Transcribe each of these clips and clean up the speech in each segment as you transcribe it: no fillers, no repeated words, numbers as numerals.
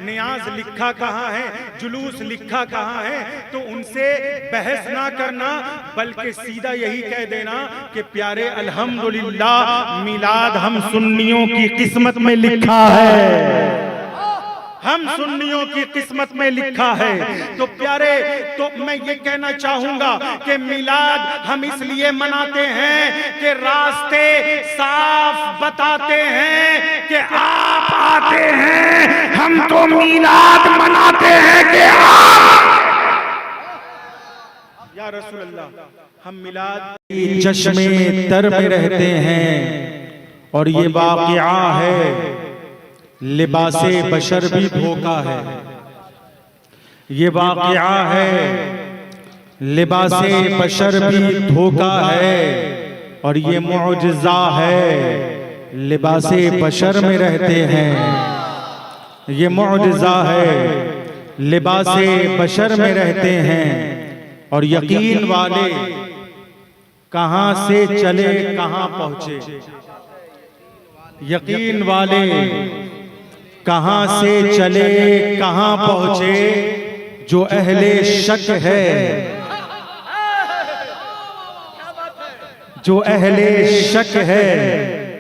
नियाज लिखा कहाँ है, जुलूस लिखा कहाँ है, तो उनसे बहस ना करना, बल्कि सीधा यही कह देना कि प्यारे अल्हम्दुलिल्लाह मिलाद हम सुन्नियों की किस्मत में लिखा है, हम सुन्नियों की किस्मत में लिखा है। तो प्यारे, तो मैं ये कहना चाहूंगा कि मिलाद हम इसलिए मनाते हैं कि रास्ते साफ बताते हैं कि आप आते हैं, हम तो मिलाद मनाते हैं कि आप या रसूल अल्लाह। हम मिलाद की चश्मे तर में रहते हैं और ये वाक़िया है, लिबासे बशर भी धोखा है, ये वाक़िया है, लिबासे बशर भी धोखा है, और ये मुअजिज़ा है, लिबासे बशर में रहते हैं, ये मुअजिज़ा है, लिबासे बशर में रहते हैं। और यकीन वाले कहां से चले कहां पहुंचे, यकीन वाले कहां से चले कहां पहुंचे, जो अहले शक है, जो अहले शक है,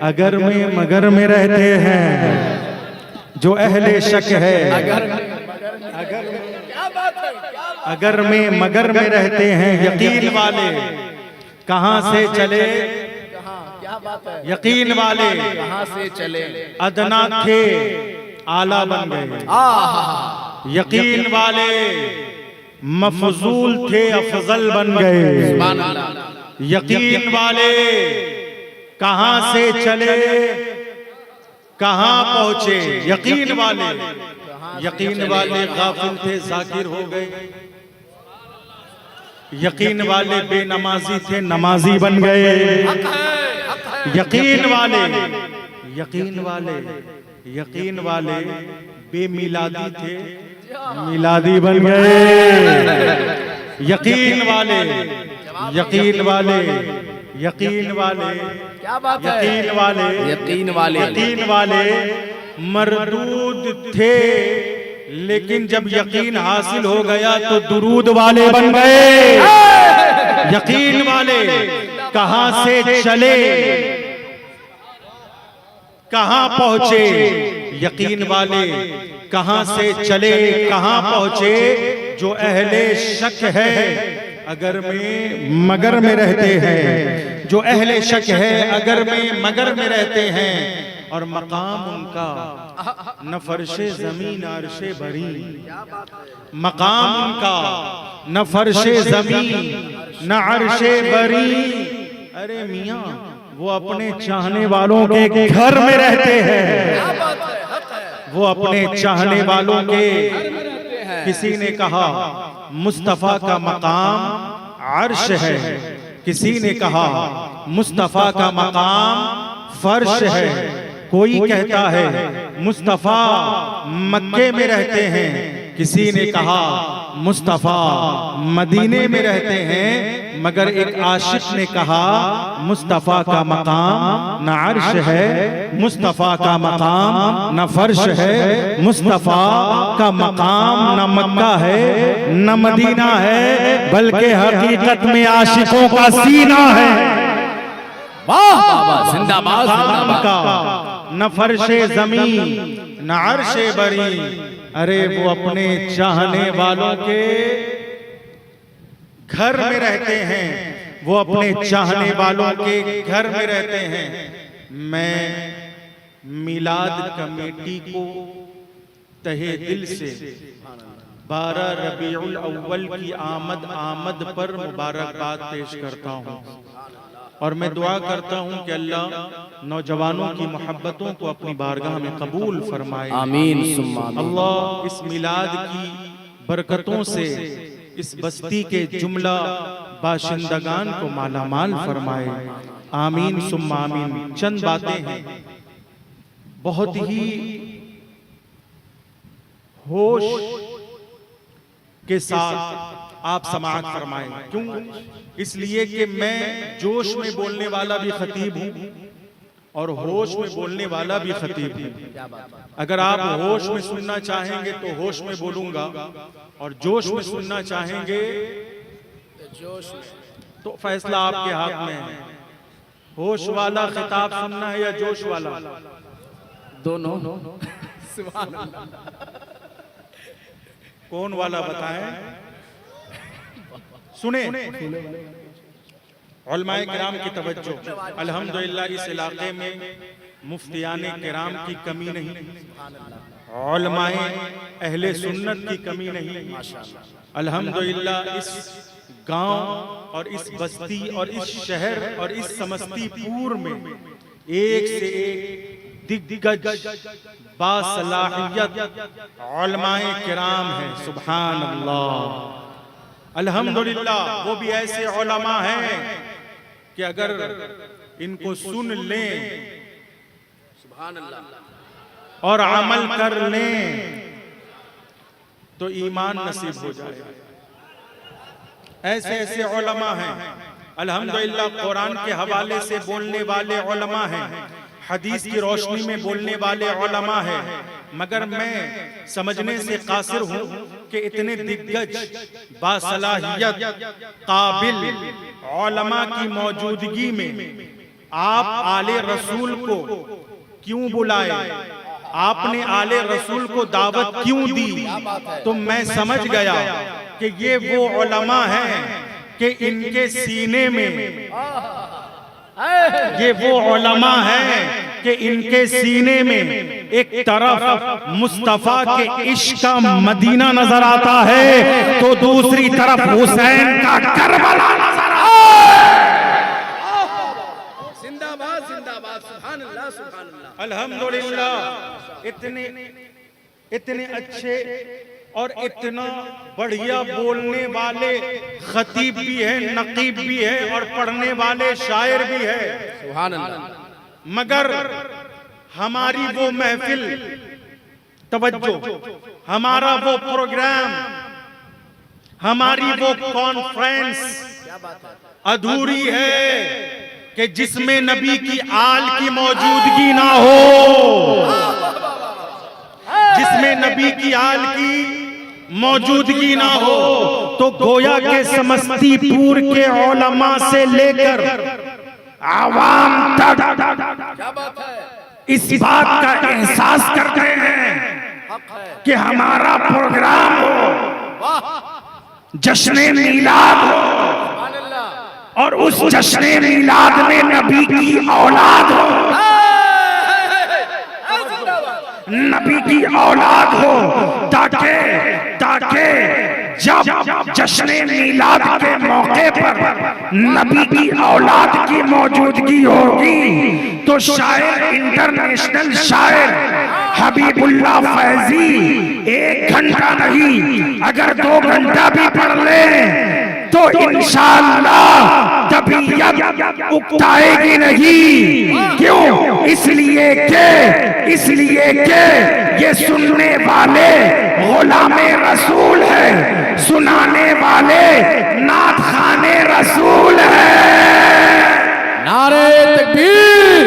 अगर में मगर में रहते हैं, जो अहले शक है, अगर में मगर में रहते हैं। यकीन वाले कहां से चले, यकीन वाले कहां से चले, अदना थे आला बन गए, यकीन वाले मफजूल थे अफजल बन गए, यकीन वाले कहां से चले कहां पहुंचे, यकीन वाले, यकीन वाले गाफिल थे जाकिर हो गए, यकीन वाले बेनमाजी थे नमाजी बन गए, यकीन वाले, यकीन वाले, यकीन वाले बेमिलादी थे मिलादी बन गए, यकीन वाले, यकीन वाले, यकीन वाले, क्या बात है, यकीन वाले, यकीन वाले, यकीन वाले मरदूद थे, लेकिन जब यकीन हासिल हो गया तो दुरूद वाले बन गए, यकीन वाले कहां से चले कहां पहुंचे, यकीन वाले कहां से चले कहां पहुंचे, जो अहले शक है, अगर में मगर में रहते हैं, जो अहले शक है, अगर में मगर में रहते हैं, और मकाम उनका न फर्शे जमीन अर्शे भरी, मकाम उनका न फर्शे जमीन न अर्शे भरी। अरे मियां, वो अपने चाहने वालों के घर में रहते हैं, वो अपने चाहने वालों के, किसी ने कहा मुस्तफा का मकाम अर्श है, किसी ने कहा मुस्तफा का मकाम फर्श है, कोई कहता है मुस्तफा मक्के में रहते हैं, किसी ने कहा मुस्तफा मदीने में रहते हैं, मगर एक आशिक ने कहा मुस्तफा का मकाम न अर्श है, मुस्तफा का मकाम न फर्श है, मुस्तफा का मकाम न मक्का है न मदीना है, बल्कि हकीकत में आशिकों का सीना है। वाह बाबा, जिंदाबाद, जिंदाबाद। न फर्शे जमीन न अर्शे बरी, अरे वो अपने चाहने वालों के घर में रहते हैं, वो अपने चाहने वालों के घर में रहते हैं। मैं मिलाद कमेटी को तहे दिल से 12 रबीउल अव्वल की आमद पर मुबारकबाद पेश करता हूँ, और मैं दुआ करता हूँ कि अल्लाह नौजवानों की मोहब्बतों को अपनी बारगाह में कबूल फरमाए, आमीन सुम्मा आमीन। अल्लाह इस मिलाद की बरकतों से इस बस्ती के जुमला बाशिंदगान को मालामाल फरमाए, आमीन सुम्मा आमीन। चंद बातें हैं बहुत ही होश के साथ आप समाअत फरमाएं। क्यों? इसलिए कि मैं जोश में बोलने वाला भी खतीब हूं और होश में बोलने वाला भी खतीब है। अगर आप होश में सुनना चाहेंगे तो होश में बोलूंगा, और जोश में सुनना चाहेंगे तो फैसला आपके हाथ में है। होश वाला खिताब सुनना है या जोश वाला? दोनों। कौन वाला बताएं? सुने उलमाए किराम की तवज्जो। अल्हम्दुलिल्लाह इस इलाके में मुफ्तियाने किराम की कमी नहीं, उलमाए अहले सुन्नत की कमी नहीं। अल्हम्दुलिल्लाह इस गांव और इस बस्ती और इस शहर और इस समस्तीपुर में एक से एक दिग्गज बासलाहियत उलमाए किराम है। सुभान अल्लाह, अल्हम्दुलिल्लाह। वो भी ऐसे उलमा हैं कि अगर इनको सुन लें सुभान अल्लाह और अमल कर लें तो ईमान नसीब हो जाएगा। ऐसे ऐसे उलमा हैं अल्हम्दुलिल्लाह। कुरान के हवाले से बोलने वाले उलमा हैं, हदीस की रोशनी में बोलने वाले उलमा हैं। मगर मैं समझने से कासिर हूं कि इतने दिग्गज बासलाहियत काबिल उलमा की मौजूदगी में आप आले रसूल को क्यों बुलाए, आपने आले रसूल को दावत क्यों दी? तो मैं समझ गया कि ये वो उलमा हैं कि इनके सीने में, ये वो उलमा हैं कि इनके सीने में एक तरफ मुस्तफा के इश्क का मदीना नजर आता है तो दूसरी तरफ हुसैन का करबला नजर आता है। जिंदाबाद जिंदाबाद सुभान अल्लाह सुभान अल्लाह। अल्हम्दुलिल्लाह इतने अच्छे और इतना बढ़िया बोलने वाले खतीब भी है, नकीब भी है और पढ़ने वाले शायर भी है। सुभान अल्लाह। मगर हमारी वो महफिल, तवज्जो, हमारा वो प्रोग्राम, हमारी वो कॉन्फ्रेंस अधूरी है कि जिसमें नबी की आल की मौजूदगी ना हो, जिसमें नबी की आल की मौजूदगी ना हो। तो गोया के समस्तीपुर के उलमा से लेकर आवाम तक इस बात का एहसास करते हैं कि हमारा प्रोग्राम हो, जश्न मीलाद हो, और उस जश्न मीलाद में नबी की औलाद हो, नबी की औलाद हो, ताकि जब जश्न मीलाद के मौके पर नबी की औलाद की मौजूदगी होगी तो शायर, इंटरनेशनल शायर हबीबुल्लाह फैजी 1 घंटा नहीं अगर 2 घंटा भी पढ़ ले तो इंशाअल्लाह तबीयत उकताएगी नहीं। क्यों? इसलिए के ये सुनने वाले गुलामे रसूल है, सुनाने वाले नात खाने रसूल है। नारे तकबीर,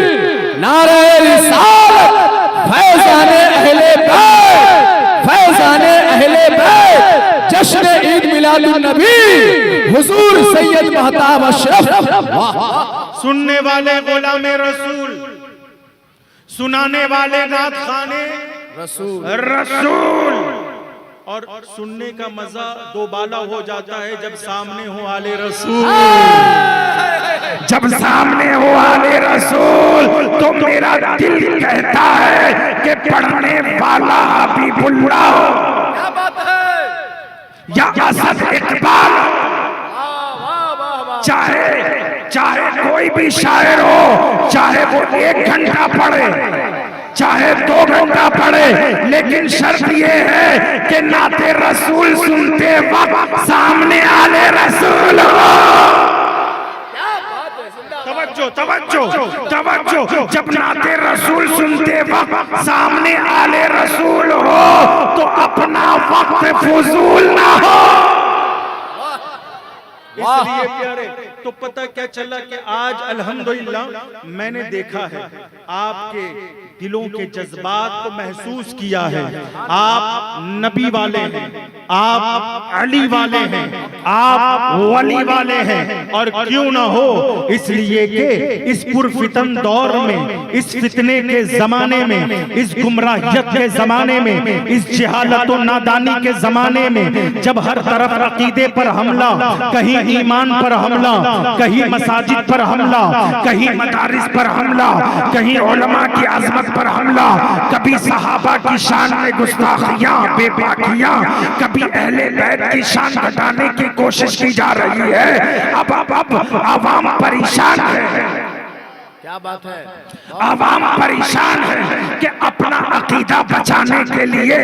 नारे रिसालत, फैज़ाने अहले बैत, फैज़ाने अहले बैत, जश्न ईद मिलादुन नबी, हुजूर सैयद महताब अशरफ। सुनने वाले गुलामे रसूल, सुनाने वाले नात खाने रसूल। और सुनने का मजा दोबाला हो जाता है जब सामने हो आले रसूल। जब सामने हो आले रसूल तो मेरा दिल कहता है कि पढ़ने वाला हबीबुल्लाह हो या असद इकबाल, चाहे कोई भी शायर हो, चाहे वो 1 घंटा पढ़े, चाहे 2 घंटा पढ़े, लेकिन शर्त ये है कि नाते रसूल सुनते वक्त सामने आले रसूल हो। तवज्जो, जब नाते रसूल सुनते वक्त सामने आले रसूल हो तो अपना वक्त फजूल ना हो। इसलिए प्यारे तो पता क्या चला कि आज अल्हम्दुलिल्लाह मैंने देखा है, आपके दिलों के जज्बात को महसूस किया है। आप नबी वाले हैं, आप अली वाले हैं, आप वली वाले हैं, और क्यों ना हो, इसलिए कि इस पुरफितन दौर में, इस फितने के जमाने में, इस गुमराहियत के जमाने में, इस जहालत और नादानी के जमाने में, जब हर तरफ अकीदे पर हमला, कहीं ईमान पर हमला, कहीं मसाजिद पर हमला, कहीं मदारिस पर हमला, कहीं उलमा की अजमत पर हमला, कभी सहाबा की शान में गुस्ताखियां, बेबाकियां, कभी अहले बैत की शान घटाने की कोशिश की जा रही है। अब आवाम परेशान है। क्या बात है? आवाम परेशान है कि अपना अकीदा बचाने के लिए,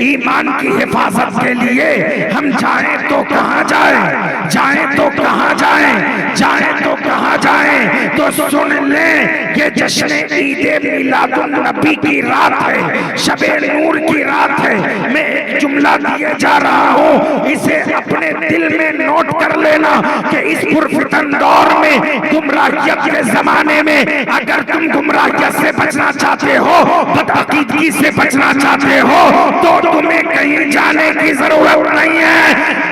ईमान की हिफाजत के लिए हम जाएं तो कहां जाएं, जाएं तो कहां जाएं, जाएं तो कहां जाएं। तो सुन लें, ये जश्न ईद मिलादुन नबी की रात है, शबे नूर की रात है। मैं एक जुमला दिए जा रहा हूँ, इसे अपने दिल में नोट कर लेना कि इस पुरफितन दौर में, गुमराहियत के जमाने में, अगर तुम गुमराहियत से बचना चाहते हो, बदअकीदगी से बचना चाहते हो, तो तुम्हें कहीं जाने की जरूरत नहीं है,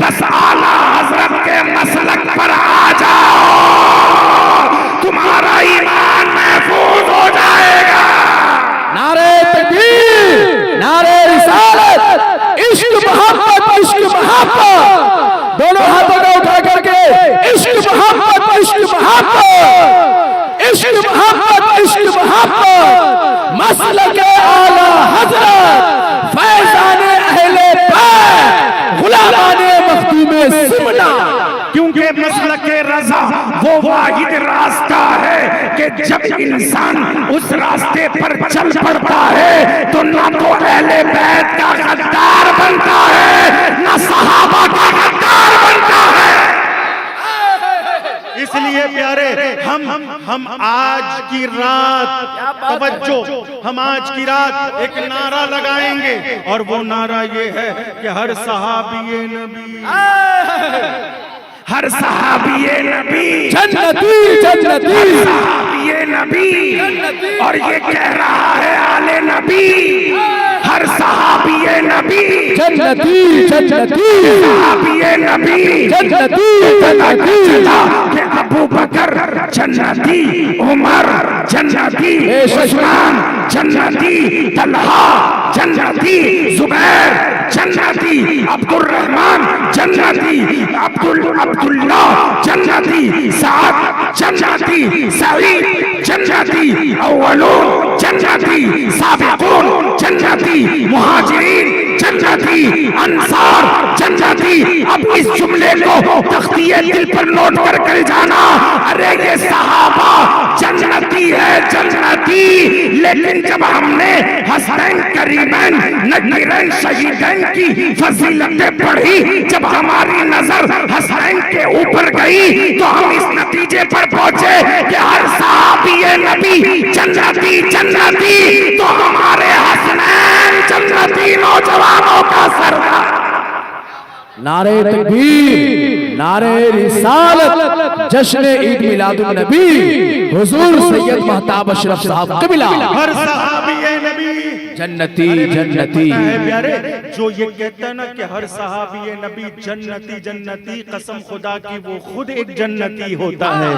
बस आला हजरत के मसलक पर आ जाओ, तुम्हारा ईमान महफूज हो जाएगा। नारे तकबीर, नारे रिसालत, इश्क मोहब्बत, इश्क मोहब्बत, दोनों हाथों को उठा करके इश्क मोहब्बत, इश्क मोहब्बत, इश्क मोहब्बत, इश्क मोहब्बत, मसलक आला हजरत, फैजान अहले बैत, गुलामान मखदूम सिमना। क्योंकि मसलक रज़ा वो वाहिद रास्ता है कि जब इंसान उस रास्ते पर चल पड़ता है तो ना तो अहले बैत का गद्दार बनता है, ना सहाबा का गद्दार बनता है। इसलिए प्यारे हम आज की रात, तवज्जो, हम आज की रात एक नारा लगाएंगे, और वो नारा ये है कि हर सहाबी नबी, हर सहाबी नबी जन्नती, जन्नती, सहाबी नबी, और ये कह रहा है आले नबी, हर सहाबी नबी जन्नती, जन्नती, सहाबी नबी जन्नती, कि अबू बकर जन्नती, उमर जन्नती, उस्मान जन्नती, तलहा जन्नती, जुबैर जन्नती, अब्दुल रहमान जन्नती, अब्दुल्ला जन्नती, साद जन्नती, सईद जन्नती, अव्वलून जन्नती, साबिकून जन्नती, मुहाजिरीन जन्नती, अंसार जन्नती। अब इस जुमले को तख्तिए दिल पर नोट कर जाना, अरे ये सहाबा जन्नती है, जन्नती। लेकिन जब हमने हसनैन, करीमैन, नकीरैन, शहीदैन की फजीलतें पढ़ी, जब हमारी नजर हसनैन के ऊपर गई, तो हम इस नतीजे पर पहुंचे कि हर सहाबी नबी जन्नती, जन्नती। तो हमारे हसनैन जन्नती नौजवानों का सरदार। नारे तकबीर, नारे रिसालत, जश्न ईद मिलादुन नबी, हुजूर सैयद महताब अशरफ साहब क़िबला, हर सहाबी नबी जन्नती, जन्नती। प्यारे जो ये कहता है ना कि हर सहाबी नबी जन्नती, जन्नती, कसम खुदा की वो खुद एक जन्नती होता है,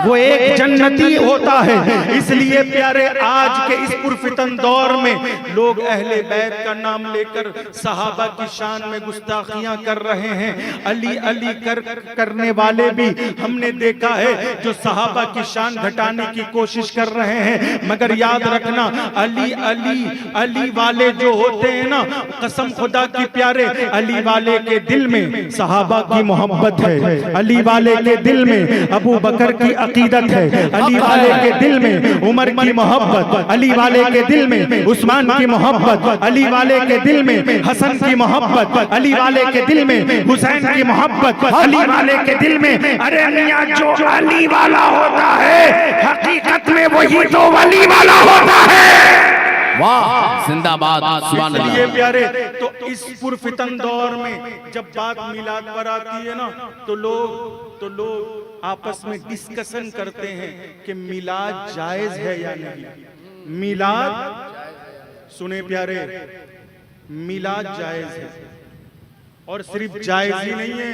वो एक जन्नती होता है। इसलिए प्यारे आज के इस पुरफितन दौर में लोग अहले बैत का नाम लेकर सहाबा की शान में गुस्ताखियां कर रहे हैं। अली अली करने वाले भी हमने देखा है जो सहाबा की शान घटाने की कोशिश कर रहे हैं। मगर याद रखना, अली अली अली वाले जो होते हैं ना, कसम खुदा की प्यारे, अली वाले के दिल में सहाबा की मोहब्बत है, अली वाले के दिल में अबू बकर की अकीदत है, अली वाले के दिल में उमर की मोहब्बत, अली वाले के दिल में उस्मान की मोहब्बत, अली वाले के दिल में हसन की मोहब्बत, अली वाले के दिल में हुसैन की मोहब्बत, अली वाले के दिल में। अरे मियां, जो अली वाला होता है हकीकत में वही तो वली वाला होता है। वाह, जिंदाबाद, सुभान अल्लाह। प्यारे तो इस पुरफितन दौर में जब बात मिलाद पर आती है ना, तो लोग आपस में डिस्कशन करते हैं कि मिलाद जायज है या नहीं। मिलाद सुने प्यारे, मिलाद जायज है, और सिर्फ जायज ही नहीं है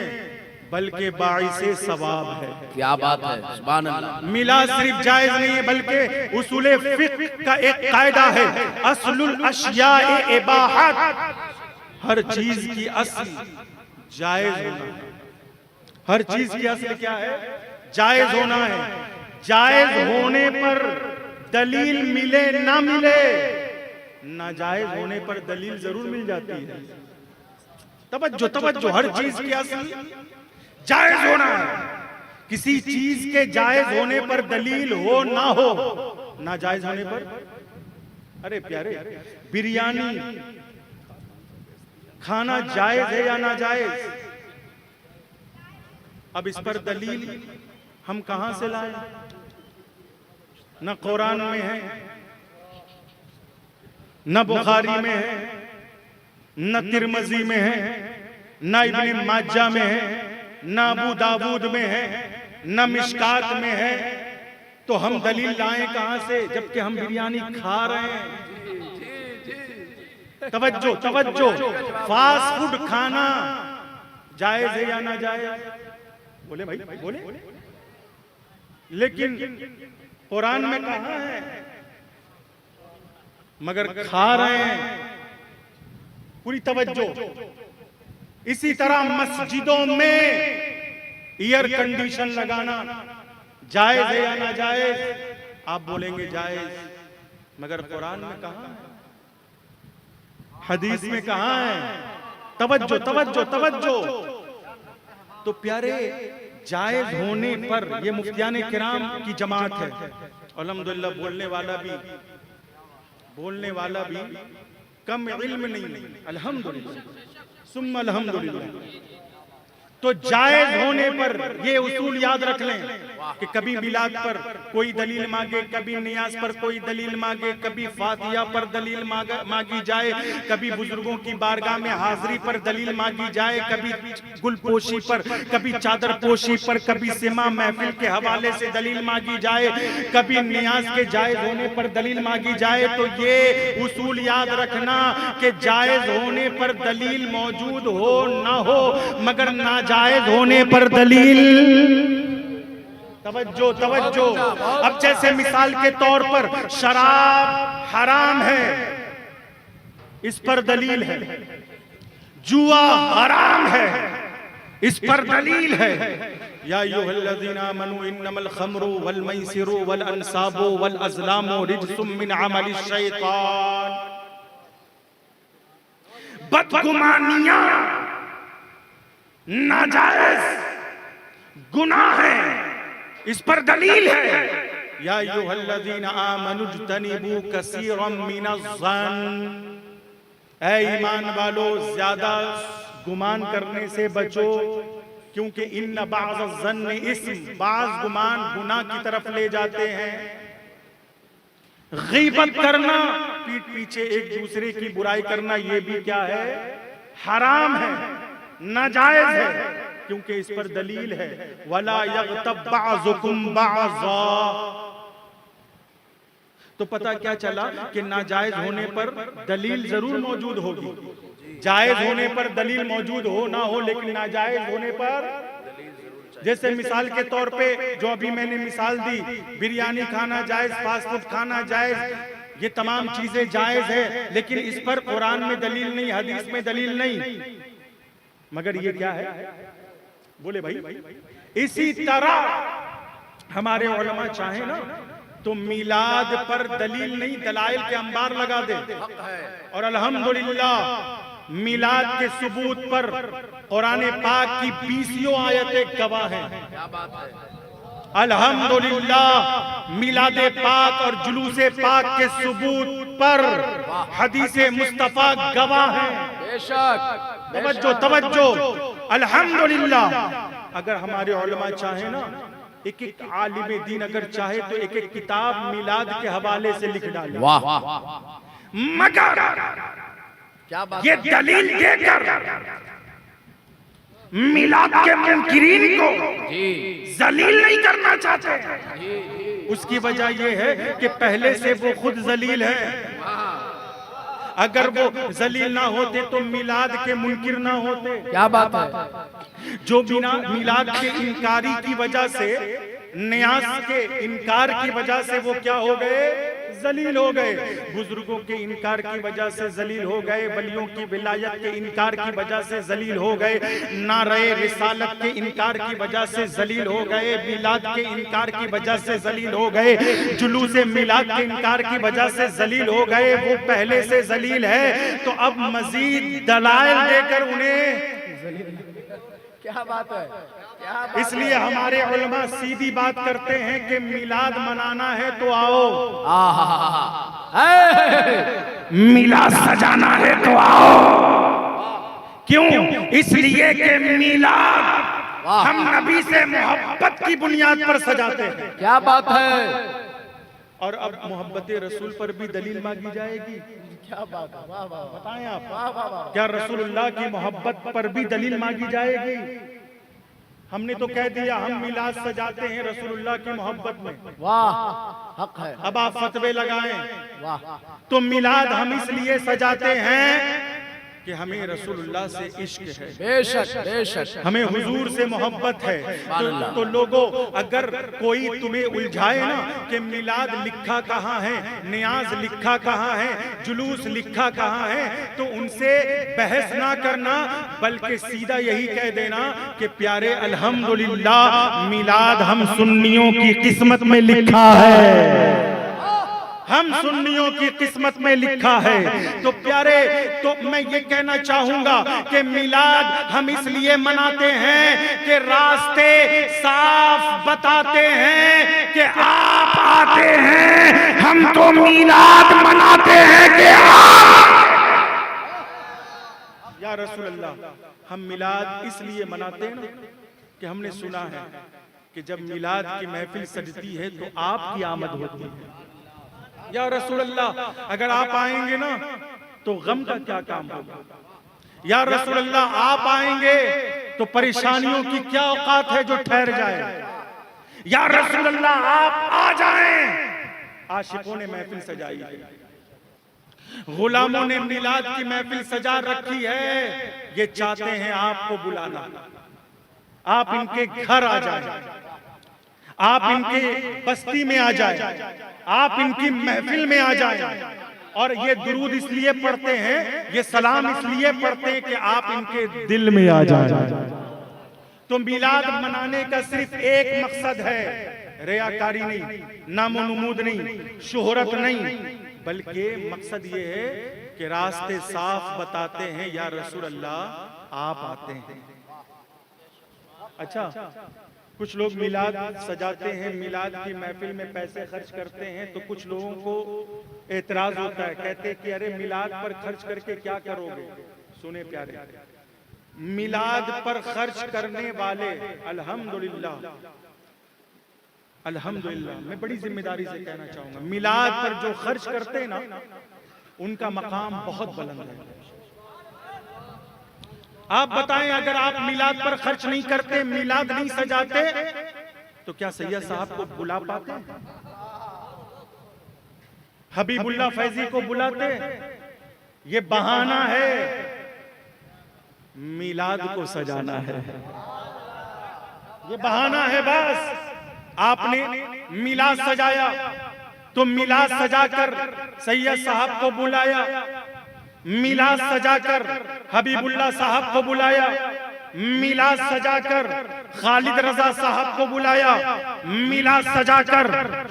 बल्कि बाइसे सवाब है। क्या बात है, सुभान अल्लाह। मिलाद सिर्फ जायज नहीं है बल्कि उसूले फिक्र का एक कायदा है, असलुल अशियाए इबाहत। हर चीज की असल जायज होना है। हर चीज की असल क्या है? जायज होना है। जायज होने पर दलील मिले ना मिले, नाजायज होने पर दलील जरूर मिल जाती है। तवज्जो, हर चीज की असल जायज होना है। किसी चीज के जायज होने पर दलील हो ना हो, नाजायज होने पर, अरे प्यारे, बिरयानी खाना जायज है या नाजायज? अब इस पर दलील हम कहां से लाएं? न कुरान में है, न बुखारी में है, न तिरमिज़ी में है, न इब्न माजा में है, न अबू दाऊद में है, न मिशकात में है। तो हम दलील लाएं कहां से, जबकि हम बिरयानी खा रहे हैं? तवज्जो, फास्ट फूड खाना जायज है या ना जायज? बोले भाई, बोले। लेकिन कुरान में कहा है? मगर खा रहे हैं। पूरी तवज्जो। इसी तरह मस्जिदों में एयर कंडीशन लगाना जायज है या ना जायज? आप बोलेंगे जायज, मगर कुरान में कहा है? हदीस में कहा है? तवज्जो। तो प्यारे, जायज होने पर ये मुफ्तियाने किराम की जमात है। अल्हम्दुलिल्लाह बोलने वाला भी कम इल्म नहीं, अल्हम्दुलिल्लाह सुम्मा अल्हम्दुलिल्लाह। तो जायज होने पर ये उसूल याद रख लें कि कभी मिलाद पर कोई दलील मांगे, कभी नियाज पर कोई दलील मांगे, कभी फातिहा पर दलील मांगी जाए, कभी बुजुर्गों की बारगाह में हाजिरी पर दलील मांगी जाए, कभी गुलपोशी पर, कभी चादर पोशी पर, कभी सिमा महफिल के हवाले से दलील मांगी जाए, कभी नियाज के जायज होने पर दलील मांगी जाए। तो ये उसूल याद रखना कि जायज होने पर दलील मौजूद हो ना हो, मगर नाजायज होने पर दलील। तवज्जो। अब जैसे मिसाल के तौर पर शराब हराम है, इस पर दलील है। जुआ हराम है, इस पर दलील है। या अय्युहल्लज़ीना आमनू इन्नमल खम्रु वल मैसिरु वल अंसाबु वल अज़लामु रिज्सुम मिन अमलिश शैतान। बदगुमानियां नाजायज गुनाह है, इस पर दलील है। या अय्युहल्लज़ीना आमनू इज्तनिबू कसीरम मिनज़्ज़न्न। ऐ ईमान वालो, ज्यादा गुमान करने से बचो, क्योंकि इन्न बाज़-ज़न्न इस्म, बाज़ गुमान गुनाह की तरफ ले जाते हैं। गीबत करना, पीठ पीछे एक दूसरे की बुराई करना, ये भी क्या है? हराम है, नाजायज है, क्योंकि इस पर दलील है। वला यग़तब बाज़ुकुम बाज़ा। तो पता क्या चला कि नाजायज होने पर दलील जरूर मौजूद होगी। जायज होने पर दलील मौजूद हो ना हो, लेकिन नाजायज होने पर, जैसे मिसाल के तौर पे जो अभी मैंने मिसाल दी, बिरयानी खाना जायज, फास्ट फूड खाना जायज, ये तमाम चीजें जायज है, लेकिन इस पर कुरान में दलील नहीं, हदीस में दलील नहीं। मगर ये क्या है? बोले भाई। इसी तरह हमारे उलमा चाहे ना तो मिलाद पर दलील नहीं, दलाइल के अंबार लगा दे। और अल्हम्दुलिल्लाह मिलाद के सबूत पर कुरान पाक की 20 आयतें गवाह हैं। अल्हम्दुलिल्लाह मिलाद पाक और जुलूसे पाक के सबूत पर हदीसे मुस्तफा गवाह हैं। बेशक, तवज्जो। अल्हम्दुलिल्लाह अगर हमारे उलमा चाहे ना, एक एक आलिम दीन अगर चाहे तो एक एक किताब मिलाद के हवाले से लिख डाले। वाह। मगर क्या बात ये दलील देकर मिलाद के मुनकिरीन को जी जलील नहीं करना चाहते। उसकी वजह यह है कि पहले से वो खुद जलील है। अगर वो जलील ना होते तो मिलाद के मुनकिर ना होते। क्या बात है। जो बिना मिलाद के इनकारी की वजह से, न्यास के इनकार की वजह से वो क्या हो गए, जलील हो गए। बुजुर्गों के इनकार की वजह से जलील हो गए, वलियों की विलायत के इनकार की वजह से जलील हो गए, नारे रिसालत के इनकार की वजह से जलील हो गए, मिलाद के इनकार की वजह से जलील हो गए, जुलूस मिलाद के इनकार की वजह से जलील हो गए। वो पहले से जलील है, तो अब मजीद दलाइल देकर उन्हें, क्या बात है। इसलिए हमारे उलमा सीधी बात करते हैं कि मिलाद मनाना है तो आओ, मिलाद सजाना है तो आओ। क्यों? इसलिए कि मिलाद हम नबी से मोहब्बत की बुनियाद पर सजाते हैं। क्या बात है। और अब मोहब्बत रसूल पर भी दलील मांगी जाएगी। क्या बात है। वाह वाह। बताएं आप, क्या रसूलुल्लाह की मोहब्बत पर भी दलील मांगी जाएगी? हमने तो कह दिया हम मिलाद सजाते हैं रसूलुल्लाह की मोहब्बत में। वाह हक है। अब आप फतवे लगाएं। वाह। तो मिलाद हम इसलिए सजाते हैं कि हमें रसूलुल्लाह से इश्क है, बेशक बेशक, हमें हुजूर से मोहब्बत है। तो लोगों, अगर कोई तुम्हें उलझाए ना कि मिलाद लिखा कहाँ है, नियाज लिखा कहाँ है, जुलूस लिखा कहाँ है, तो उनसे बहस ना करना, बल्कि सीधा यही कह देना कि प्यारे अल्हम्दुलिल्लाह मिलाद हम सुन्नियों की किस्मत में लिखा है, हम सुन्नियों की किस्मत में लिखा है। तो प्यारे, तो मैं ये कहना चाहूंगा कि मिलाद हम इसलिए मनाते हैं कि रास्ते साफ बताते हैं कि आप आते हैं, हम तो मिलाद मनाते हैं कि आप। या रसूल अल्लाह, हम मिलाद इसलिए मनाते हैं ना कि हमने सुना है कि जब मिलाद की महफिल सजती है तो आपकी आमद होती है। या रसूल अल्लाह, अगर आप आएंगे ना तो गम का क्या काम होगा? या रसूल अल्लाह, आप आएंगे तो परेशानियों की क्या औकात है जो ठहर जाए? या रसूल अल्लाह, आप आ जाएं। आशिकों ने महफिल सजाई है, गुलामों ने मिलाद की महफिल सजा रखी है। ये चाहते हैं आपको बुलाना, आप इनके घर आ जाए, आप इनके बस्ती में आ जाए, आप इनकी महफिल में आ जाए। और ये दुरूद इसलिए पढ़ते हैं, ये सलाम इसलिए पढ़ते हैं कि आप इनके दिल में आ जाए। तो मिलाद मनाने का सिर्फ एक मकसद है, रियाकारी नहीं, नामो नमूद नहीं, शोहरत नहीं, बल्कि मकसद ये है कि रास्ते साफ बताते हैं या रसूल अल्लाह आप आते हैं। अच्छा, कुछ लोग मिलाद सजाते हैं, मिलाद की महफिल में पैसे खर्च करते हैं, तो कुछ लोगों को एतराज होता है, कहते हैं कि अरे मिलाद पर खर्च करके क्या करोगे? सुने प्यारे, मिलाद पर खर्च करने वाले अल्हम्दुलिल्लाह, अल्हम्दुलिल्लाह, मैं बड़ी जिम्मेदारी से कहना चाहूंगा, मिलाद पर जो खर्च करते हैं ना, उनका मकाम बहुत बुलंद है। आप बताएं, अगर आप मिलाद पर खर्च नहीं करते, मिलाद नहीं सजाते, तो क्या सैयद साहब को बुला पाते? हबीबुल्लाह फैजी को बुलाते? ये बहाना है, मिलाद को सजाना है, ये बहाना है बस। आपने मिलाद सजाया तो मिलाद सजाकर सैयद साहब को बुलाया, मिलाद सजाकर हबीबुल्लाह साहब को बुलाया, मिलाद सजाकर खालिद रजा साहब को बुलाया, मिलाद सजाकर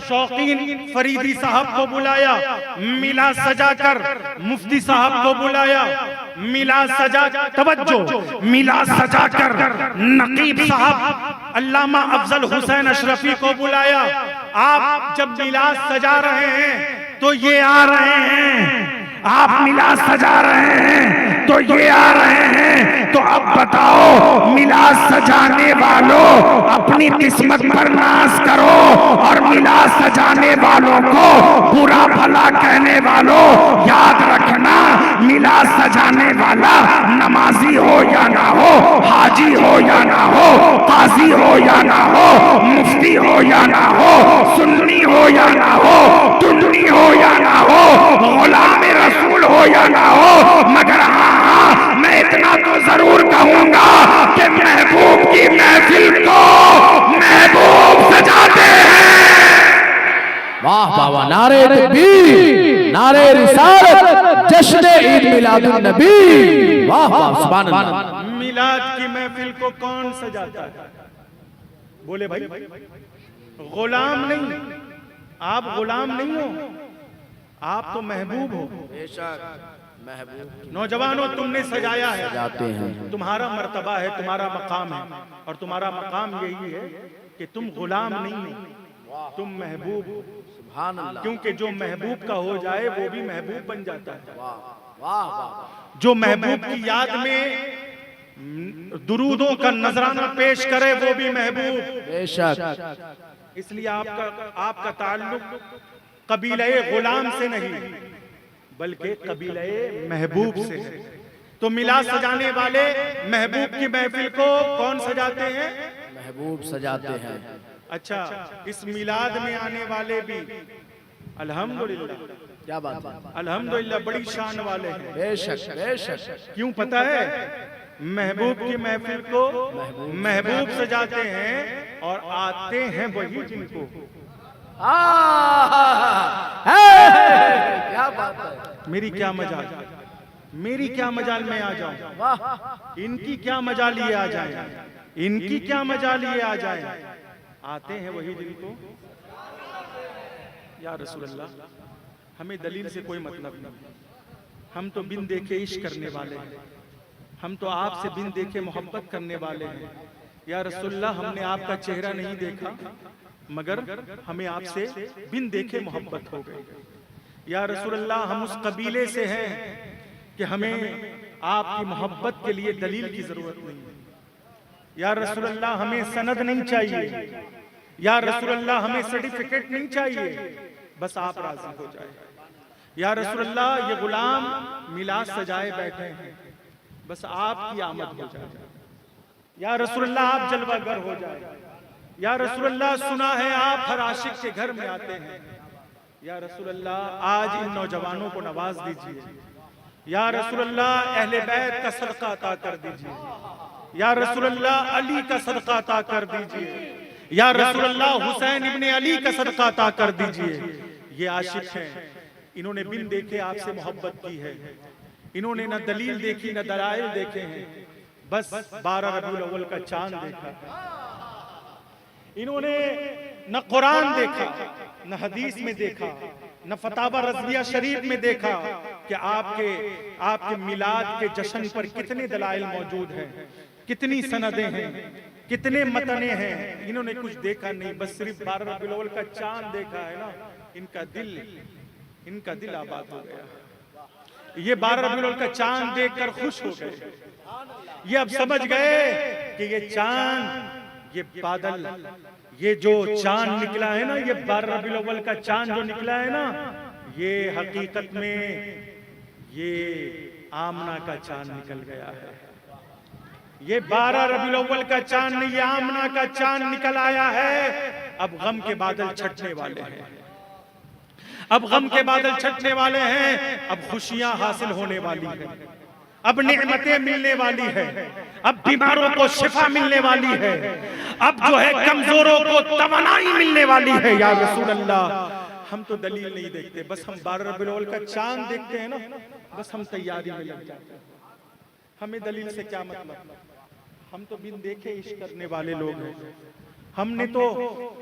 शौकीन फरीदी साहब को बुलाया, मिलाद सजाकर मुफ्ती साहब को बुलाया, मिलाद सजा, तवज्जो, मिलाद सजाकर नकीब साहब अल्लामा अफजल हुसैन अशरफी को बुलाया। आप जब मिलाद सजा रहे हैं तो ये आ रहे हैं, आप मिलाद सजा रहे हैं तो ये आ रहे हैं, तो अब बताओ मिलाद सजाने वालों अपनी किस्मत पर नाज करो और मिलाद सजाने वालों को बुरा भला कहने वालों याद रखना, मिलाद सजाने वाला नमाजी हो या ना हो, हाजी हो या ना हो, काजी हो या ना हो, मुफ्ती हो या ना हो, सुन्नी हो या ना हो, टुन्नी हो या ना हो, गुलाम रसूल हो या ना हो, मगर हाँ मैं इतना तो जरूर कहूंगा कि महबूब की महफिल को महबूब सजाते हैं। वाह वाह वाह, नारे तकबीर, नारे रिसालत, जश्न ईद मिलादुन नबी। वाह वाह, सुभान अल्लाह। मिलाद की महफिल को कौन सजाता है? बोले भाई, गुलाम नहीं, आप गुलाम नहीं हो, आप तो महबूब हो। बेशक महबूब नौजवानों, तुमने सजाया है, जाते हैं। तुम्हारा मर्तबा है, तुम्हारा मकाम है, और तुम्हारा मकाम यही है कि तुम गुलाम नहीं हो, तुम महबूब हो। सुभान अल्लाह। क्योंकि जो महबूब का हो जाए वो भी महबूब बन जाता है। वाह वाह वाह, जो महबूब की याद में दुरूदों का नजराना पेश करे वो भी महबूब। बेशक। इसलिए आपका ताल्लुक कबीले गुलाम से नहीं बल्कि कबीले महबूब से है। तो मिलाद सजाने वाले महबूब की महफिल को कौन सजाते हैं? महबूब सजाते हैं। अच्छा, इस मिलाद में आने वाले भी अल्हम्दुलिल्लाह, क्या बात है। अल्हम्दुलिल्लाह बड़ी शान वाले हैं। बेशक बेशक। क्यों पता है? महबूब की महफिल को महबूब सजाते हैं और आते हैं वही जिनको। क्या बात है। मेरी क्या मजाल, मेरी क्या मजाल में आ जाऊं, वाह, इनकी क्या मजाल ये आ जाए, इनकी क्या मजाल ये आ जाए। आते हैं वही जिनको। या रसूल अल्लाह, हमें दलील से कोई मतलब नहीं, हम तो बिन देखे इश्क करने वाले हैं, हम तो आपसे बिन देखे मोहब्बत करने वाले हैं। या रसूलल्लाह, हमने आपका चेहरा नहीं देखा मगर हमें आपसे बिन देखे मोहब्बत हो गई। या रसूलल्लाह, हम उस कबीले से हैं कि हमें आपकी मोहब्बत के लिए दलील की जरूरत नहीं है। या रसूलल्लाह, हमें सनद नहीं चाहिए, या रसूलल्लाह हमें सर्टिफिकेट नहीं चाहिए, बस आप राजी हो जाए। या रसूलल्लाह, ये गुलाम मिलाद सजाए बैठे हैं, बस आपकी आमद हो जाए। या रसूलल्लाह, आप जलवागर हो जाए। या रसूलल्लाह, सुना है आप हर आशिक के घर में आते हैं। या रसूलल्लाह, आज इन नौजवानों को नवाज दीजिए। या रसूलल्लाह, अहले बैत का सदका अता कर दीजिए। या रसूलल्लाह, अली का सदका अता कर दीजिए। या रसूलल्लाह, हुसैन इब्ने अली का सदका अता कर दीजिए। ये आशिक हैं, इन्होंने बिन देखे आपसे मोहब्बत की है, इन्होंने न दलील देखी न दलाइल देखे हैं, बस 12 रबीउल अव्वल का चांद देखा। इन्होंने न कुरान देखा, न हदीस में देखा, न फतावा रज़विया शरीफ में देखा कि आपके मिलाद के जश्न पर कितने दलाइल मौजूद हैं, कितनी सनदें हैं, कितने मतने हैं। इन्होंने कुछ देखा नहीं, बस सिर्फ 12 रबीउल अव्वल का चांद देखा है ना, इनका दिल आबाद हो गया। ये 12 रबीउल अव्वल का चांद देखकर खुश हो गए। ये अब समझ गए कि ये चांद, ये बादल, ये जो चांद निकला है ना, ये 12 रबीउल अव्वल का चांद जो निकला है ना, ये हकीकत में ये आमना का चांद निकल गया है। ये 12 रबीउल अव्वल का चांद नहीं, ये आमना का चांद निकल आया है। अब गम के बादल छटने वाले हैं, अब गम के बादल छटने वाले हैं, अब खुशियां हासिल होने वाली है, अब नेमतें मिलने वाली है, अब बीमारों को शिफा मिलने वाली है, अब जो है कमजोरों को तवानाई मिलने वाली है। या रसूल अल्लाह, हम तो दलील नहीं देखते, बस हम 12 रबीउल अव्वल का चांद देखते हैं ना, बस हम तैयारी में लग जाते हैं। हमें दलील से क्या मतलब, हम तो बिन देखे इश्क करने वाले लोग हैं।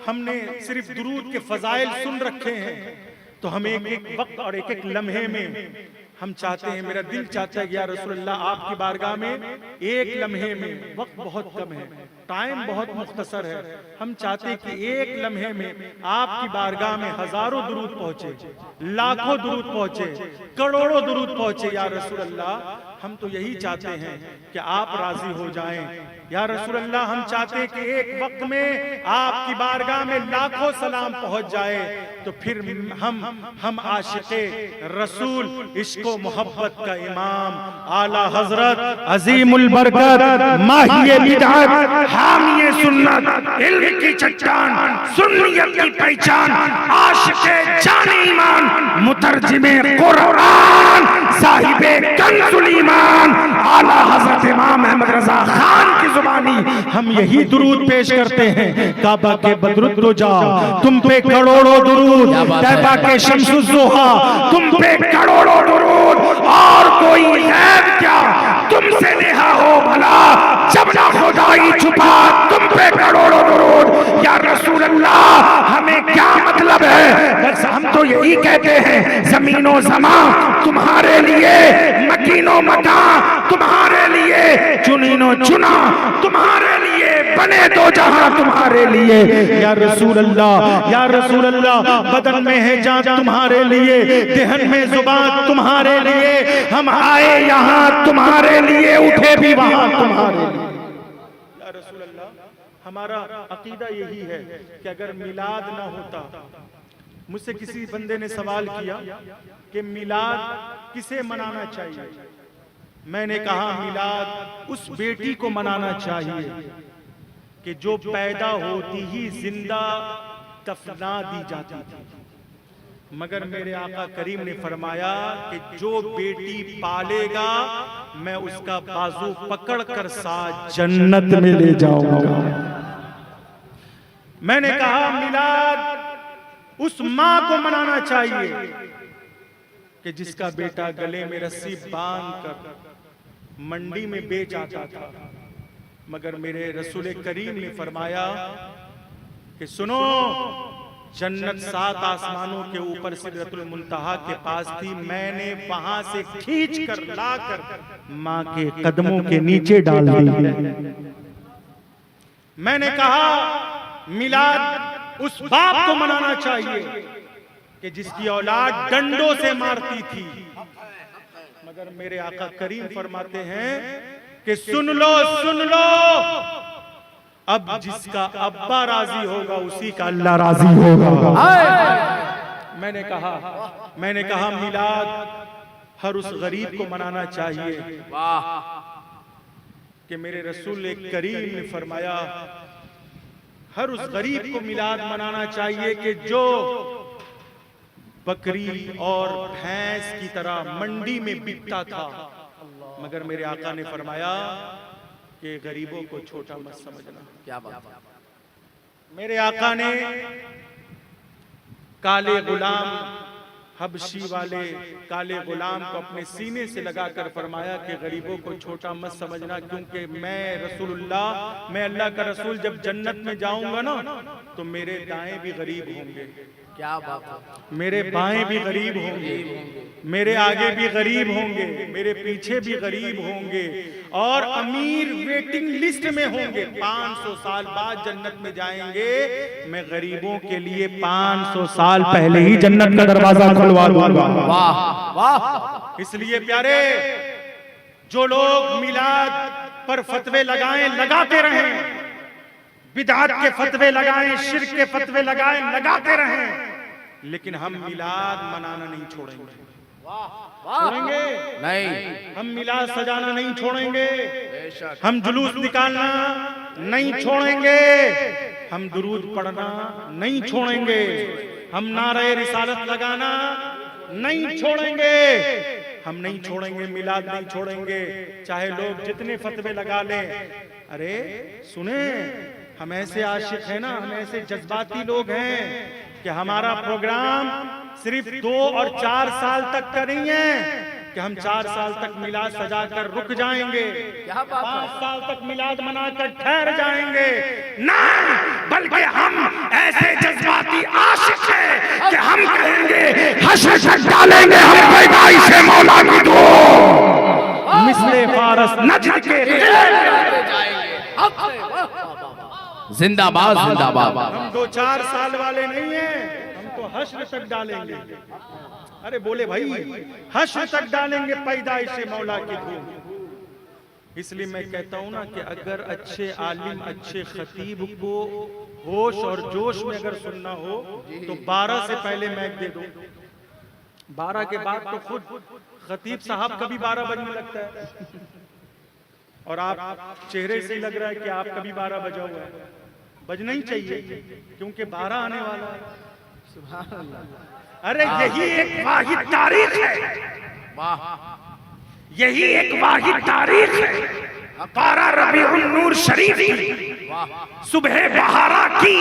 हमने सिर्फ दुरूद के फजाइल सुन रखे हैं, तो हमें एक वक्त और एक लम्हे में हम चाहते हैं, मेरा दिल चाहता है कि या रसूलल्लाह, आपकी बारगाह में एक लम्हे में, वक्त बहुत कम है, टाइम बहुत मुख्तसर है, हम चाहते हैं कि एक लम्हे में आपकी बारगाह में हजारों दुरूद पहुंचे, लाखों दुरूद पहुंचे, करोड़ों दुरूद पहुंचे। या रसूलल्लाह, हम तो यही चाहते हैं कि आप राजी हो जाएं। या रसूल अल्लाह, हम चाहते हैं कि एक वक्त में आपकी बारगाह में लाखों सलाम पहुंच जाए, तो फिर हम आशिक़े रसूल, इश्क़ो मोहब्बत का इमाम आला हजरत अजीमुल बरकत माहिए बिदअत हामिए सुन्नत, इल्म की चट्टान, सुन्नियत की पहचान, आशिक़े जाने ईमान, मुतर्जिमे कुरान, साहिबे कंजुल ईमान, आला हजरत इमाम अहमद रजा खान की जुबानी हम यही दुरूद पेश करते हैं। काबा के बदरुद्दोजा तुम पे करोड़ों दुरूद, तैबा के शम्सुज़्ज़ोहा तुम पे करोड़ों दुरूद, और कोई गैब क्या तुमसे नेहा हो भला, जब ना खुदाई छुपा तुम पे करोड़ों दुरूद। या रसूल अल्लाह, हमें क्या मतलब है, बस हम तो यही कहते हैं, जमीनो जमा तुम्हारे लिए, मकीनो मका तुम्हारे लिए, चुनीनो चुना तुम्हारे लिए, बने दो जहां तुम्हारे लिए। या रसूल अल्लाह, या रसूल अल्लाह, बदन में है जान तुम्हारे लिए, देहन में जुबान तुम्हारे लिए, हम आए यहाँ तुम्हारे लिए, उठे भी वहां तुम्हारे लिए। या रसूल अल्लाह, हमारा अकीदा यही है कि अगर मिलाद ना होता, मुझसे किसी बंदे ने सवाल किया कि मिलाद किसे मनाना चाहिए, मैंने कहा मिलाद उस बेटी को मनाना चाहिए कि जो पैदा होती ही जिंदा दफना दी जाती थी, मगर मेरे आका करीम ने फरमाया कि जो बेटी पालेगा मैं उसका बाजू पकड़कर साथ जन्नत में ले जाऊंगा। मैंने कहा मिलाद उस मां को मनाना चाहिए कि जिसका बेटा गले में रस्सी बांधकर मंडी में बेच आता था, मगर मेरे रसूल करीम ने फरमाया कि सुनो, जन्नत 7 आसमानों के ऊपर सिदरतुल मुंतहा के पास थी, मैंने वहां से खींच कर लाकर मां के कदमों के नीचे डाल दी। मैंने कहा मिलाद उस बाप को मनाना चाहिए कि जिसकी औलाद डंडों से मारती थी, मगर मेरे आका करीम फरमाते हैं कि सुन लो, सुन लो, अब जिसका अब्बा राजी होगा उसी का अल्लाह राजी होगा। मैंने कहा मिलाद हर उस गरीब को मनाना चाहिए कि मेरे रसूल करीम ने फरमाया हर उस गरीब को मिलाद मनाना चाहिए कि जो बकरी और भैंस की तरह मंडी में बिकता था, मगर मेरे आका ने फरमाया कि गरीबों को छोटा मत समझना। क्या बात है। मेरे आका ने काले गुलाम, हबशी वाले काले गुलाम को अपने सीने से लगाकर फरमाया कि गरीबों को छोटा मत समझना, क्योंकि मैं रसूलुल्लाह, मैं अल्लाह का रसूल जब जन्नत में जाऊंगा ना तो मेरे दाएं भी गरीब होंगे, क्या बात है। मेरे बाएं भी गरीब होंगे, मेरे आगे भी गरीब होंगे, मेरे पीछे भी गरीब होंगे, और अमीर वेटिंग लिस्ट में होंगे। 500 साल बाद जन्नत में जाएंगे, मैं गरीबों के लिए 500 साल पहले ही जन्नत का दरवाजा खुलवा दूंगा। वाह वाह। इसलिए प्यारे, जो लोग मिलाद पर फतवे लगाएं, लगाते रहें, बिदअत के फतवे लगाएं, शिर्क के फतवे लगाएं, लगाते रहें, लेकिन हम मिलाद मनाना नहीं छोड़ेंगे। छोड़ेंगे नहीं, हम मिलाद सजाना नहीं छोड़ेंगे, हम जुलूस निकालना नहीं छोड़ेंगे, हम दुरूद पढ़ना नहीं छोड़ेंगे, हम नारे रिसालत लगाना नहीं छोड़ेंगे, हम नहीं छोड़ेंगे, मिलाद नहीं छोड़ेंगे, चाहे लोग जितने फतवे लगा लें। अरे सुने, हम ऐसे आशिक हैं ना, हम ऐसे जज्बाती लोग हैं कि हमारा प्रोग्राम सिर्फ 2 और 4 साल तक का नहीं है कि हम 4 साल तक मिलाद सजाकर रुक जाएंगे, 5 साल तक मिलाद मनाकर ठहर जाएंगे। नहीं, बल्कि हम ऐसे जज्बाती आशिक हैं कि हम कहेंगे हश्र तक डालेंगे हम पैदाई से मौला की दो, मिस्ले फारस नजर के अरे बोले भाई हश्र तक डालेंगे पैदाइश मौला की धूम। इसलिए मैं कहता हूं ना कि अगर अच्छे आलिम अच्छे खतीब को होश और जोश में अगर सुनना हो तो 12 से पहले मैक दे दो, 12 के बाद तो खुद खतीब साहब कभी 12 बजने लगता है और आप चेहरे से ही लग रहा है कि आप कभी 12 बजा हुआ है। बजना ही चाहिए क्योंकि 12 आने वाला है। सुभान अल्लाह। अरे यही एक वाहिद तारीख है, यही एक वाहिद तारीख है 12 रबीउल नूर शरीफ की, सुबह बहारा की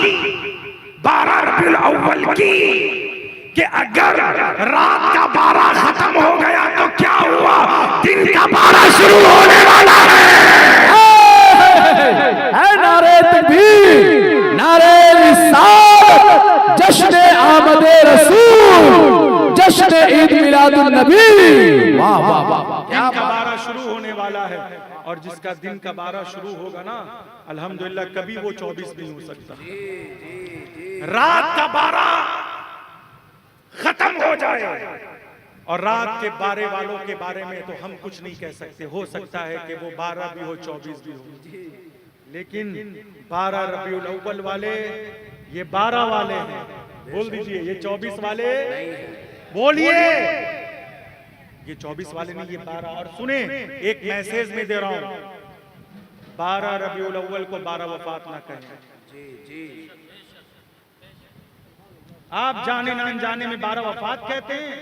12 रबीउल अव्वल की, कि अगर रात का 12 खत्म हो गया तो क्या हुआ, दिन का 12 शुरू होने वाला है। नारे तकबीर, नारे रिसालत, जश्न आमदे रसूल, जश्न ईद मिलादुन नबी। वाह वाह वाह, दिन का 12 शुरू होने वाला है और जिसका दिन का 12 शुरू होगा ना अल्हम्दुलिल्लाह कभी वो 24 नहीं हो सकता। रात का 12 खत्म हो जाए और रात के 12 वालों के बारे में तो हम कुछ नहीं कह सकते, हो सकता है कि वो 12 भी हो 24 भी हो, लेकिन 12 रबीउल अव्वल वाले ये 12 वाले हैं। बोल दीजिए ये 24 वाले, बोलिए ये 24 वाले नहीं, ये 12। और सुने एक मैसेज में दे रहा हूं, 12 रबीउल अव्वल को 12 वफात ना कहें। आप जाने ना अनजाने में 12 वफात कहते हैं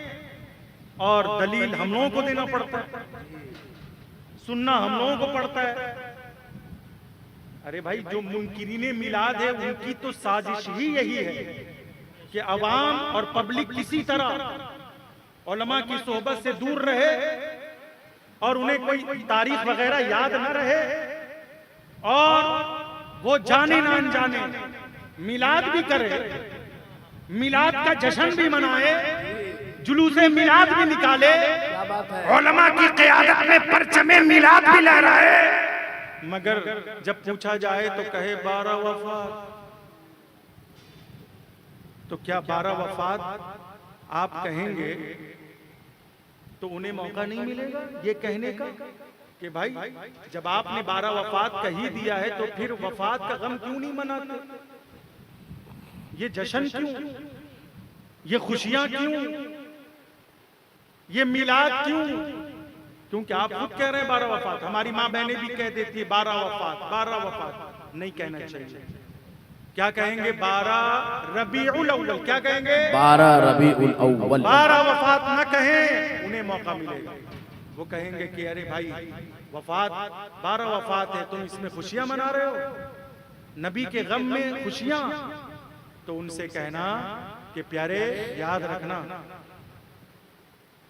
और दलील हम लोगों को देना पड़ता है, सुनना हम लोगों को पड़ता है। अरे भाई जो मुनकिरीने मिलाद है उनकी तो साजिश ही यही है कि अवाम और पब्लिक किसी तरह उलमा की सोहबत से दूर रहे और उन्हें कोई तारीख वगैरह याद न रहे और वो जाने ना अनजाने मिलाद भी करे, मिलाद का जश्न भी मनाए, जुलूसे मिलाद भी निकाले, उलमा की क़यादत में परचमे मिलाद भी लहराए, मगर जब पूछा जाए तो कहे 12 वफात। तो क्या 12 वफात आप कहेंगे तो उन्हें मौका नहीं मिलेगा ये कहने का कि भाई जब आपने 12 वफात कह ही दिया है तो फिर वफात का गम क्यों नहीं मनाते, ये जश्न क्यों, ये खुशियां क्यों, ये मिलाद क्यों? क्योंकि आप खुद कह रहे हैं 12 वफात, हमारी माँ बहनें भी कह देती है 12 वफात, 12 वफात। नहीं कहना चाहिए, क्या कहेंगे 12 रबीउल अव्वल, क्या कहेंगे 12 रबीउल अव्वल। 12 वफात ना कहें उन्हें मौका मिलेगा, वो कहेंगे कि अरे भाई वफात 12 वफात है, तुम इसमें खुशियां मना रहे हो, नबी के गम में खुशियां। तो उनसे कहना कि प्यारे याद रखना,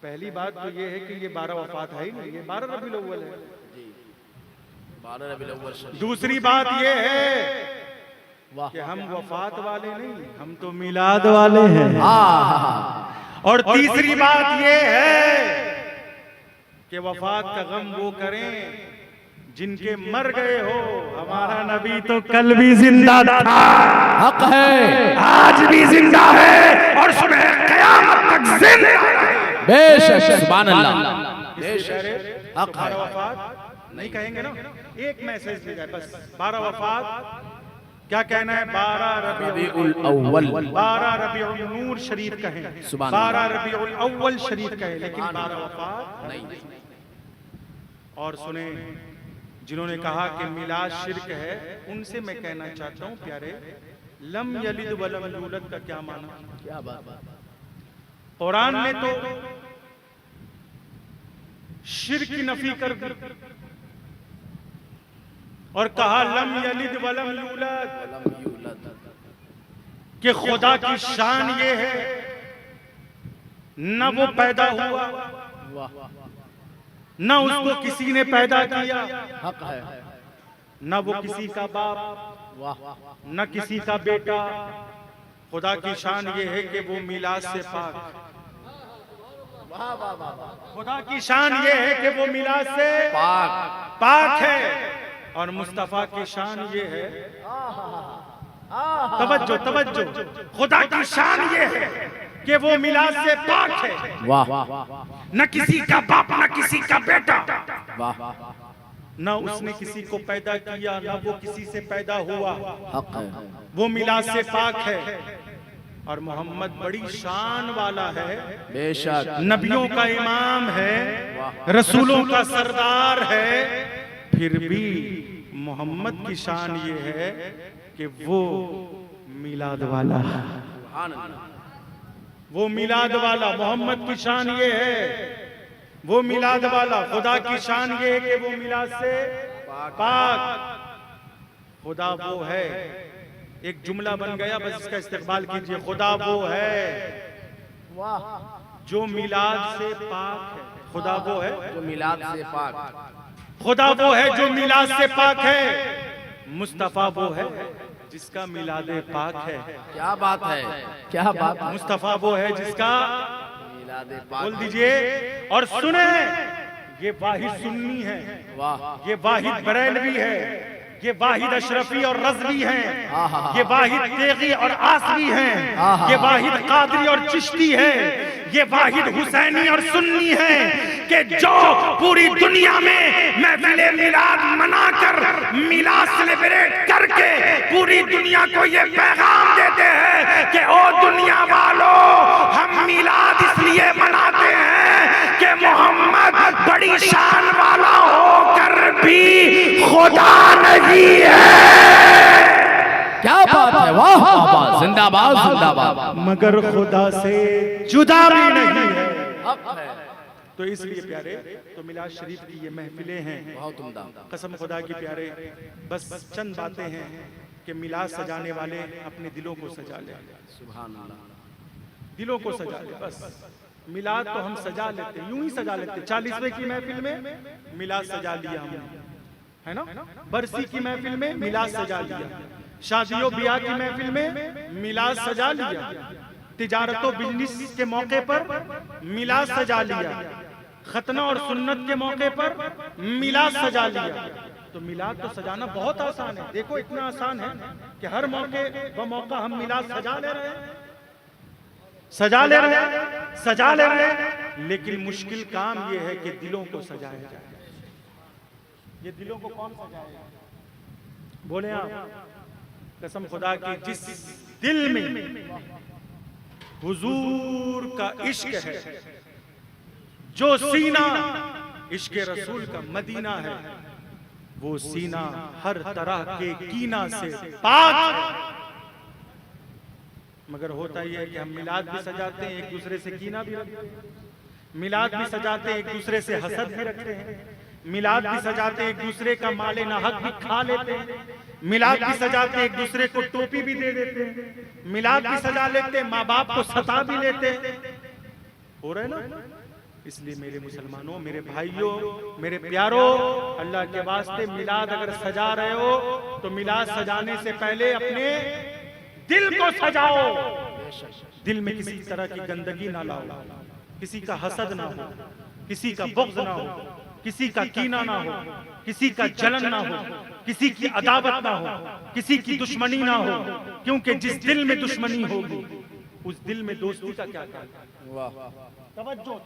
पहली बात तो ये है कि ये 12 वफात है ही नहीं, ये 12 रबीउल अव्वल है। 12 रबीउल अव्वल। दूसरी बात ये है कि हम वफात वाले नहीं, हम तो मिलाद वाले हैं। और तीसरी बात ये है कि वफात का गम वो करें जिनके मर गए हो। हमारा नबी तो कल भी जिंदा था, हक है, आज भी जिंदा है और सुबह क़यामत तक जिंदा है। बेशक, सुभान अल्लाह, बेशक, हक है। 12 वफात नहीं कहेंगे ना, एक मैसेज दे जाए बस 12 वफात क्या कहना है, 12 रबीउल अव्वल, 12 रबीउल नूर शरीफ कहें, सुभान 12 रबीउल अव्वल शरीफ कहें, लेकिन 12 वफात नहीं। और सुने जिन्होंने कहा कि मिलाद शिर्क है, उनसे मैं कहना चाहता हूं प्यारे, लम यलिद वलम यूलद का क्या माना? क्या बात। कुरान ने तो शिर्क की नफी कर दी और कहा लम यलिद वलम यूलद, कि खुदा की शान ये है न वो पैदा हुआ न उसको किसी ने पैदा किया, हक है, न वो किसी का बाप न किसी का बेटा। खुदा की शान ये है कि वो मिलाद से पाक, खुदा की शान ये है कि वो मिलाद से पाक है। और मुस्तफा की शान ये है, तवज्जो तवज्जो, खुदा की शान ये है कि वो मिलाद से पाक है। वाह न किसी का बाप न किसी का बेटा, वाह, न उसने किसी को पैदा किया, न वो किसी से पैदा हुआ। हक है। वो मिलाद से पाक है। और मोहम्मद बड़ी शान वाला है, बेशक नबियों का इमाम है, रसूलों का सरदार है। फिर भी मोहम्मद की शान ये है कि वो मिलाद वाला है। वो मिलाद वाला, मोहम्मद की शान ये है, वो मिलाद वाला। खुदा की शान ये है कि वो मिलाद से पाक। खुदा वो है, एक जुमला बन गया, बस इसका इस्तेमाल कीजिए। खुदा वो है जो मिलाद से पाक है। खुदा वो है जो मिलाद से पाक, खुदा वो है जो मिलाद से पाक है। मुस्तफा वो है जिसका मिलाद पाक है। क्या बात है, क्या बात है। मुस्तफा वो है जिसका मिलाद पाक, बोल दीजिए और सुने। ये वाहिद सुन्नी है, वाह, ये वाहिद बरेलवी है, ये वाहिद अशरफी और रज़वी हैं, ये वाहिद तेगी और आसरी हैं, ये वाहिद कादरी और चिश्ती है, ये वाहिद हुसैनी और सुन्नी है कि जो पूरी दुनिया में महफिले मिलाद मनाकर, मिलाद सेलिब्रेट करके पूरी दुनिया को ये पैगाम देते हैं कि ओ दुनिया वालों, हम मिलाद इसलिए मनाते हैं कि मोहम्मद बड़ी शान वाला होकर भी खुदा नहीं है। क्या बात है, वाह वाह, जिंदाबाद जिंदाबाद। मगर खुदा से जुदा भी नहीं है। हक है। तो इसलिए प्यारे, तो मिलाद शरीफ की ये महफिलें हैं। बहुत उम्दा। कसम खुदा की प्यारे, बस चंद बातें हैं कि मिलाद सजाने वाले अपने दिलों को सजा ले, सुभान अल्लाह। दिलों को सजा ले। बस मिलाद तो हम सजा लेते, यूं ही सजा लेते। 40वें की महफिल में मिलाद सजा लिया हमने, है ना। बरसी की महफिल में मिलाद सजा लिया, शादियों ब्याह की महफिल में मिलाद सजा लिया, तिजारतों बिजनेस के मौके पर मिलाद सजा लिया, खतना और सुन्नत के मौके पर मिलाद सजा लिया। तो मिलाद तो सजाना बहुत आसान है। देखो इतना आसान है कि हर मौके व मौका हम मिलाद सजा ले रहे हैं, सजा ले रहे हैं, सजा ले रहे हैं। लेकिन मुश्किल काम यह है कि दिलों को सजाया जाए। ये दिलों को कौन सजाएगा? बोले आप। कसम खुदा की, जिस दिल में हुजूर का इश्क है, जो सीना इश्क रसूल का मदीना है, वो सीना हर तरह के कीना से पाक है। मगर होता यह है कि हम मिलाद भी सजाते हैं, एक दूसरे से कीना भी रखते हैं, मिलाद भी सजाते हैं, एक दूसरे से हसद भी रखते हैं, मिलाद भी सजाते हैं, एक दूसरे का माले ना हक भी खा लेते हैं, मिलाद भी सजाते हैं, एक दूसरे को टोपी भी दे देते हैं, मिलाद भी सजा लेते हैं, माँ बाप को सता भी लेते हैं। हो रहे ना। इसलिए मेरे मुसलमानों, मेरे भाइयों, मेरे प्यारों, अल्लाह के वास्ते मिलाद अगर सजा रहे हो तो मिलाद सजाने से पहले अपने दिल को सजाओ। दिल में किसी तरह की गंदगी ना लाओ, किसी का हसद ना हो, किसी का बुग़्ज़ ना हो, किसी का कीना ना हो, किसी का जलन ना हो, किसी की अदावत ना हो, किसी की दुश्मनी ना हो। क्योंकि जिस दिल में दुश्मनी होगी उस दिल में दोस्ती का क्या काम।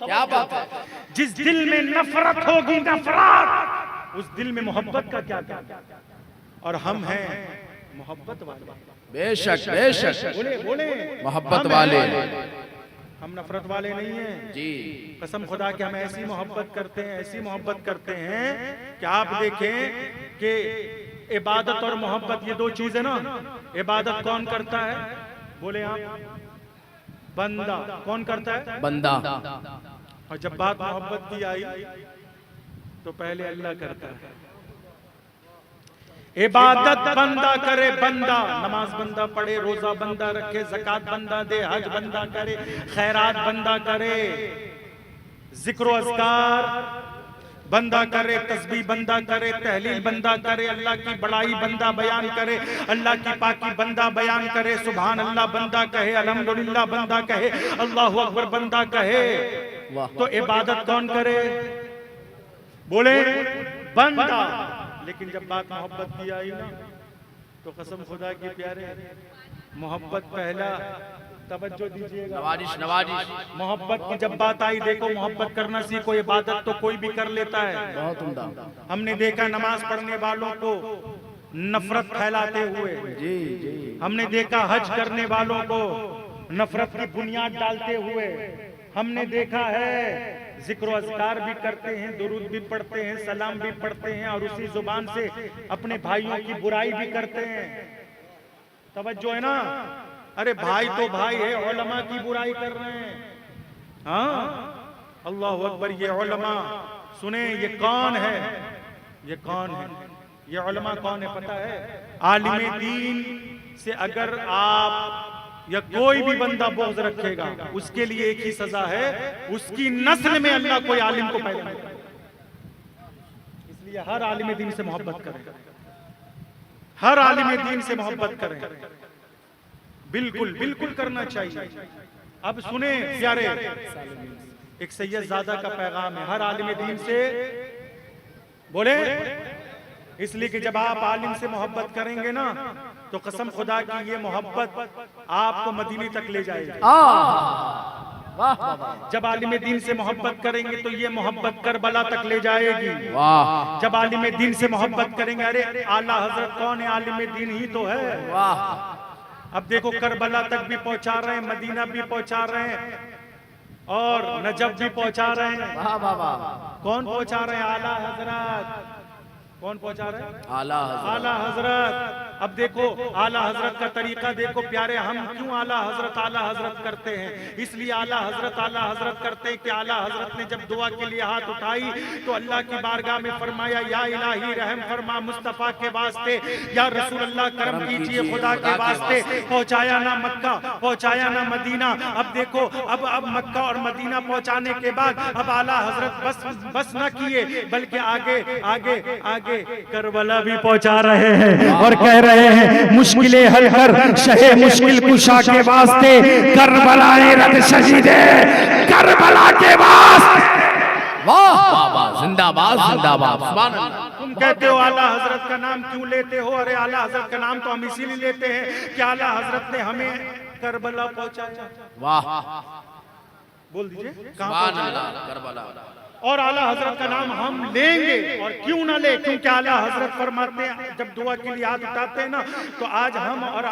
क्या बात है। जिस दिल में नफरत होगी, नफरत, उस दिल में मोहब्बत का क्या काम। और हम हैं मोहब्बत वाले। बेशक बेशक, बोले बोले मोहब्बत वाले, हम नफरत वाले नहीं हैं जी। कसम खुदा कि हम ऐसी मोहब्बत करते हैं, ऐसी मोहब्बत करते हैं कि आप देखें कि इबादत और मोहब्बत ये दो चीज है ना। इबादत कौन करता है? बोले आप। बंदा। कौन करता है? बंदा। और जब बात मोहब्बत की आई तो पहले अल्लाह करता है। इबादत बंदा करे, बंदा नमाज बंदा पढ़े, रोजा बंदा रखे, ज़कात बंदा दे, हज बंदा करे, खैरात बंदा करे, जिक्र अज़कार बंदा करे, तस्बीह बंदा करे, तहलील बंदा करे, अल्लाह की बड़ाई बंदा बयान करे, अल्लाह की पाकी बंदा बयान करे, सुभान अल्लाह बंदा कहे, अल्हम्दुलिल्लाह बंदा कहे, अल्लाहु अकबर बंदा कहे। तो इबादत कौन करे? बोले बंदा। लेकिन जब बात मोहब्बत की आई ना तो कसम खुदा की प्यारे, मोहब्बत पहला तवज्जो दीजिएगा। नवाजिश नवाजिश। मोहब्बत की जब बात आई, देखो मोहब्बत करना सीखो। इबादत तो कोई भी कर लेता है। बहुत उम्दा। हमने देखा नमाज पढ़ने वालों को नफरत फैलाते हुए, जी जी। हमने देखा हज करने वालों को नफरत की बुनियाद डालते हुए, हमने देखा है जिक्र अज़कार भी करते हैं, दुरूद भी पढ़ते हैं, सलाम भी पढ़ते हैं और उसी जुबान से अपने भाइयों की बुराई भी करते हैं। तवज्जो है ना? अरे भाई तो भाई है, उलमा की बुराई कर रहे हैं। हाँ, अल्लाह अकबर। ये उलमा सुने, ये कौन है? ये कौन है? ये उलमा कौन है पता है? आलिम दीन से अगर आप या कोई भी बंदा बुग़्ज़ रखेगा, उसके लिए एक ही सजा है, उसकी नस्ल में अल्लाह कोई आलिम को पैदा नहीं करेगा। इसलिए हर आलिम दीन से मोहब्बत करें, हर आलिम दीन से मोहब्बत करें। बिल्कुल बिल्कुल करना चाहिए। अब सुने प्यारे, एक सैयदजादा का पैगाम है हर आलिम दीन से। बोले इसलिए कि जब आप आलिम से मोहब्बत करेंगे ना, तो कसम खुदा की ये मोहब्बत आपको मदीने तक ले जाएगी। जब आलिम दीन से मोहब्बत करेंगे तो ये मोहब्बत करबला तक ले जाएगी। वाह। जब आलिम दीन से मोहब्बत करेंगे, अरे आला हजरत कौन है? आलिम दीन ही तो है। वाह। अब देखो करबला तक भी पहुंचा रहे हैं, मदीना भी पहुंचा रहे हैं और नजफ भी पहुंचा रहे हैं। वाह वाह वाह। कौन पहुंचा रहे हैं? आला हजरत। कौन पहुंचा रहे हैं? आला हज़रत। आला हजरत। अब देखो आला हजरत का तरीका देखो प्यारे, हम क्यों आला हजरत करते हैं? इसलिए आला हजरत करते हैं कि आला हजरत ने जब दुआ के लिए हाथ उठाई तो अल्लाह की बारगाह में फरमाया, या इलाही रहम फरमा मुस्तफा के वास्ते, या रसूल अल्लाह करम कीजिए खुदा के वास्ते। पहुंचाया ना मक्का, पहुंचाया ना मदीना। अब देखो अब मक्का और मदीना पहुंचाने के बाद अब आला हजरत बस न किए, बल्कि आगे आगे आगे करबला भी पहुंचा रहे हैं और कह रहे हैं मुश्किलें हल कर शहे मुश्किल कुशा के वास्ते, करबला रद शहीदे करबला के वास्ते। वाह वाह वाह। जिंदाबाद जिंदाबाद। सुभान अल्लाह। तुम कहते हो आला हजरत का नाम क्यों लेते हो? अरे आला हजरत का नाम तो हम इसीलिए लेते हैं कि आला हजरत ने हमें करबला पहुंचाया। वाह। बोल दीजिए कहां सुभान पहुंचाया? अल्लाह। करबला। और आला हजरत का नाम हम लेंगे, और क्यों ना ले? क्योंकि आला हजरत फरमाते हैं जब दुआ के लिए हाथ उठाते हैं ना, तो आज हम और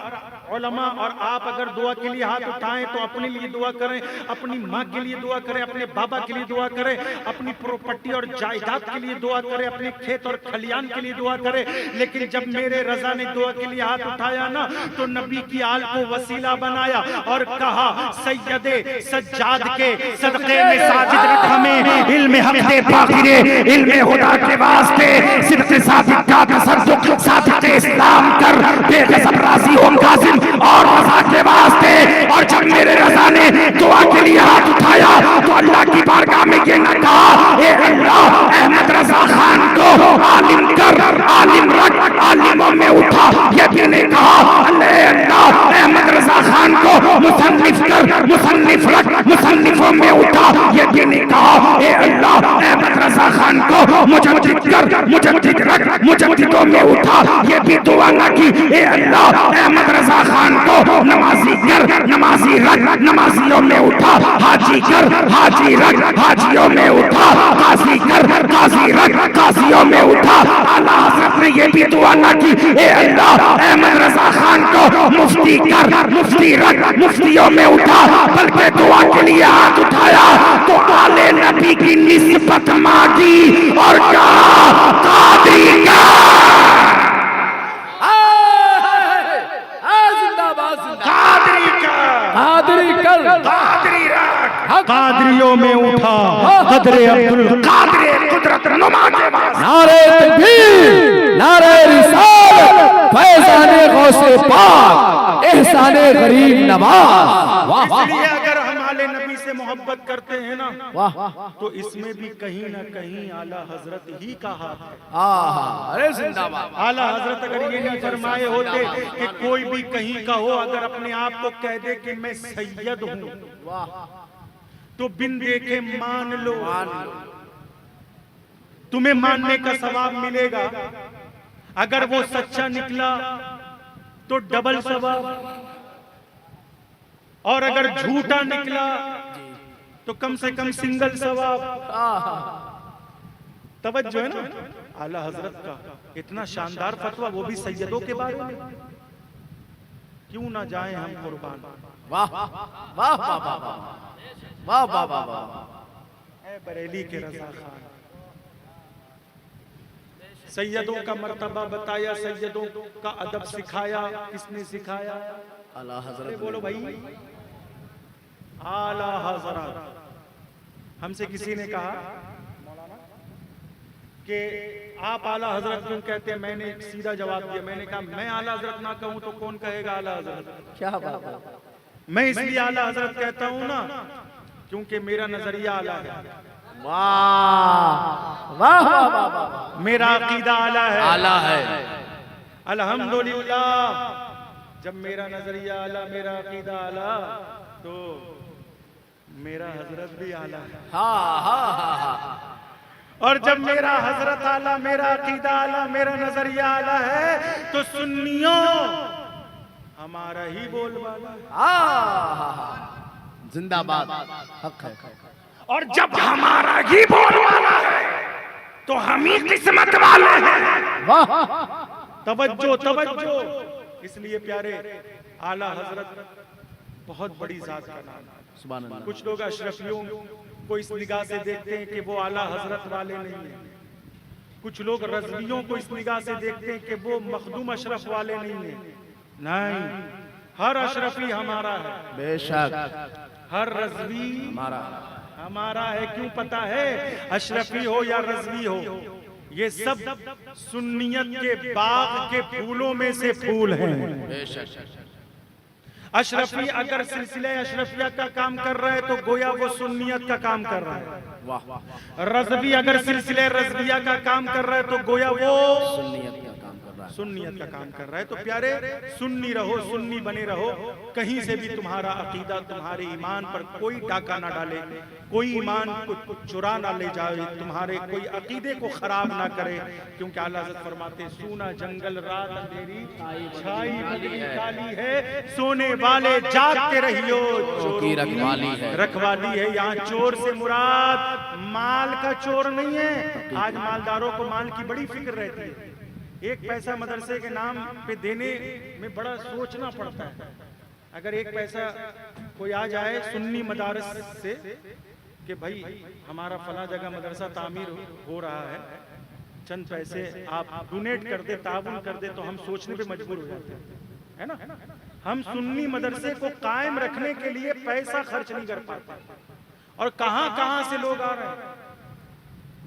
उलमा और आप अगर दुआ के लिए हाथ उठाएं तो अपने लिए दुआ करें, अपनी माँ के लिए दुआ करें, अपने बाबा के लिए दुआ करें, अपनी प्रॉपर्टी और जायदाद के लिए दुआ करें, अपने खेत और खलियान के लिए दुआ करें। लेकिन जब मेरे रजा ने दुआ के लिए हाथ उठाया ना, तो नबी की आल को वसीला बनाया और कहा सैयदे सज्जाद के सदक़े में साजिद रख हमें, इल्म हक दे फाकिरे इल्म खुदा के वास्ते, सिद्क़ सादिक़ का तसद्दुक़ सादिक़ इस्लाम कर, बेगज़ब राज़ी हो काज़िम और रज़ा के वास्ते। और जब मेरे रज़ा ने दुआ के लिए हाथ उठाया तो अल्लाह की बारगाह में ये न कहा, ए अल्लाह अहमद रज़ा खान को आलिम कर, आलिम रख, आलिमों में उठा। ये भी नहीं कहा अल्लाह अहमद रज़ा खान को मुसन्निफ कर, मुसन्निफ रख, मुसन्निफों में उठा। ये भी नहीं कहा ए अल्लाह अहमद रज़ा खान को मुजद्दिद कर, मुजद्दिद रख, मुजद्दिदों में उठा। ये भी दुआ न की ए अल्लाह अहमद रज़ा खान को नमाजी कर, नमाजी रख, नमाजियों में उठा। हाजी कर, हाजी रख, हाजियों में उठा। काजी कर, काजी रख, काजियों में उठा। आला हज़रत ने ये भी दुआ न की ए अल्लाह अहमद रज़ा खान को मुफ्ती कर, मुफ्ती रख, मुफ्तियों में उठा। बल्कि दुआ के लिए हाथ उठाया तो आले नबी की निस्बत मांगी और कहा कादरी का। जिंदाबाद जिंदाबाद। कादरी का, कादरी कर, कादरी रख, कादरियों में उठा। कदरे अब्दुल कादरे कुदरत नुमा के वास्ते। नारे तकबीर, नारे रिसालत, फैज़ाने गौसे पाक, एहसाने गरीब नवाज। वाह वाह। इसलिए अगर हम आले नबी से मोहब्बत करते हैं ना, वाह। तो इसमें भी कहीं ना कहीं आला हजरत ही का हाथ है। अरे जिंदाबाद। आला हजरत अगर ये नहीं फरमाए होते कि कोई भी कहीं का हो अगर अपने आप को कह दे कि मैं सैयद हूँ, तो बिन देखे मान लो, तुम्हें मानने का सवाब मिलेगा। अगर वो सच्चा निकला तो डबल सवाब, और अगर झूठा निकला तो कम से कम सिंगल सवाब। तवज्जो है ना आला हजरत का इतना शानदार फतवा, वो भी सैयदों के बारे में। क्यों ना जाएं हम कुर्बान। वाह वाह वाह वाह वाह वाह वाह वाह। ऐ बरेली के रजा खान, सैयदों का मर्तबा बताया, सैयदों का अदब सिखाया। किसने सिखाया? आला हजरत। बोलो भाई, आला हजरत। हमसे किसी ने कहा कि आप आला हजरत क्यों कहते हैं? मैंने सीधा जवाब दिया, मैंने कहा मैं आला हजरत ना कहूं तो कौन कहेगा आला हजरत? क्या बात है। मैं इसलिए आला हजरत कहता हूं ना क्योंकि मेरा नजरिया आला है। वाह वाह वाह वाह। मेरा अकीदा आला है, आला है। अल्हम्दुलिल्लाह। जब मेरा नजरिया आला, मेरा अकीदा आला, तो मेरा हजरत भी आला है। हाँ हाँ हाँ हाँ। और जब मेरा हजरत आला, मेरा अकीदा आला, मेरा नजरिया आला है तो सुन्नियों हमारा ही बोलबाला है। हाँ जिंदाबाद, हक है। और जब हमारा ही बोलबाला है तो हम ही किस्मत वाले हैं। वाह। तवज्जो तवज्जो। इसलिए प्यारे आला हजरत बहुत बड़ी जात का नाम है। सुभान अल्लाह। कुछ लोग अशरफियों को इस निगाह से देखते हैं कि वो आला हजरत वाले नहीं है। कुछ लोग रज़वियों को इस निगाह से देखते हैं कि वो मखदूम अशरफ वाले नहीं है। नहीं, हर अशरफी हमारा है। बेशक हर रज़वी हमारा हमारा है। क्यों पता है? अशरफी हो या रज़वी हो, ये सब सुन्नियत के बाग के फूलों में से फूल हैं। बेशक। अशरफी अगर सिलसिले अशरफिया का काम कर रहा है तो गोया वो सुन्नियत का काम कर रहा है। वाह। रज़वी अगर सिलसिले रज़विया का काम कर रहा है तो गोया वो सुन्नियत का काम कर रहा है। सुन्नियत का काम कर रहा है। तो प्यारे सुन्नी रहो, सुन्नी बने रहो। कहीं से भी तुम्हारा अकीदा, तुम्हारे ईमान पर कोई डाका ना डाले, कोई ईमान को चुरा ना ले जाए, तुम्हारे कोई अकीदे को खराब ना करे। क्योंकि आला हज़रत फरमाते सूना जंगल रात अंधेरी छाई बदली काली है, सोने वाले जागते रहियो चोरों की रखवाली है। रखवाली है। यहाँ चोर से मुराद माल का चोर नहीं है। आज मालदारों को माल की बड़ी फिक्र रहती है। एक पैसा मदरसे के नाम पे देने में बड़ा सोचना पड़ता है। अगर एक पैसा कोई आ जाए सुन्नी मदारस से कि भाई हमारा फला जगह मदरसा तामीर हो रहा है, चंद पैसे आप डोनेट कर दे, ताउन कर दे, तो हम सोचने पे मजबूर हो जाते हैं, है ना। हम सुन्नी मदरसे को कायम रखने के लिए पैसा खर्च नहीं कर पाते। और कहां कहां से लोग आ रहे हैं,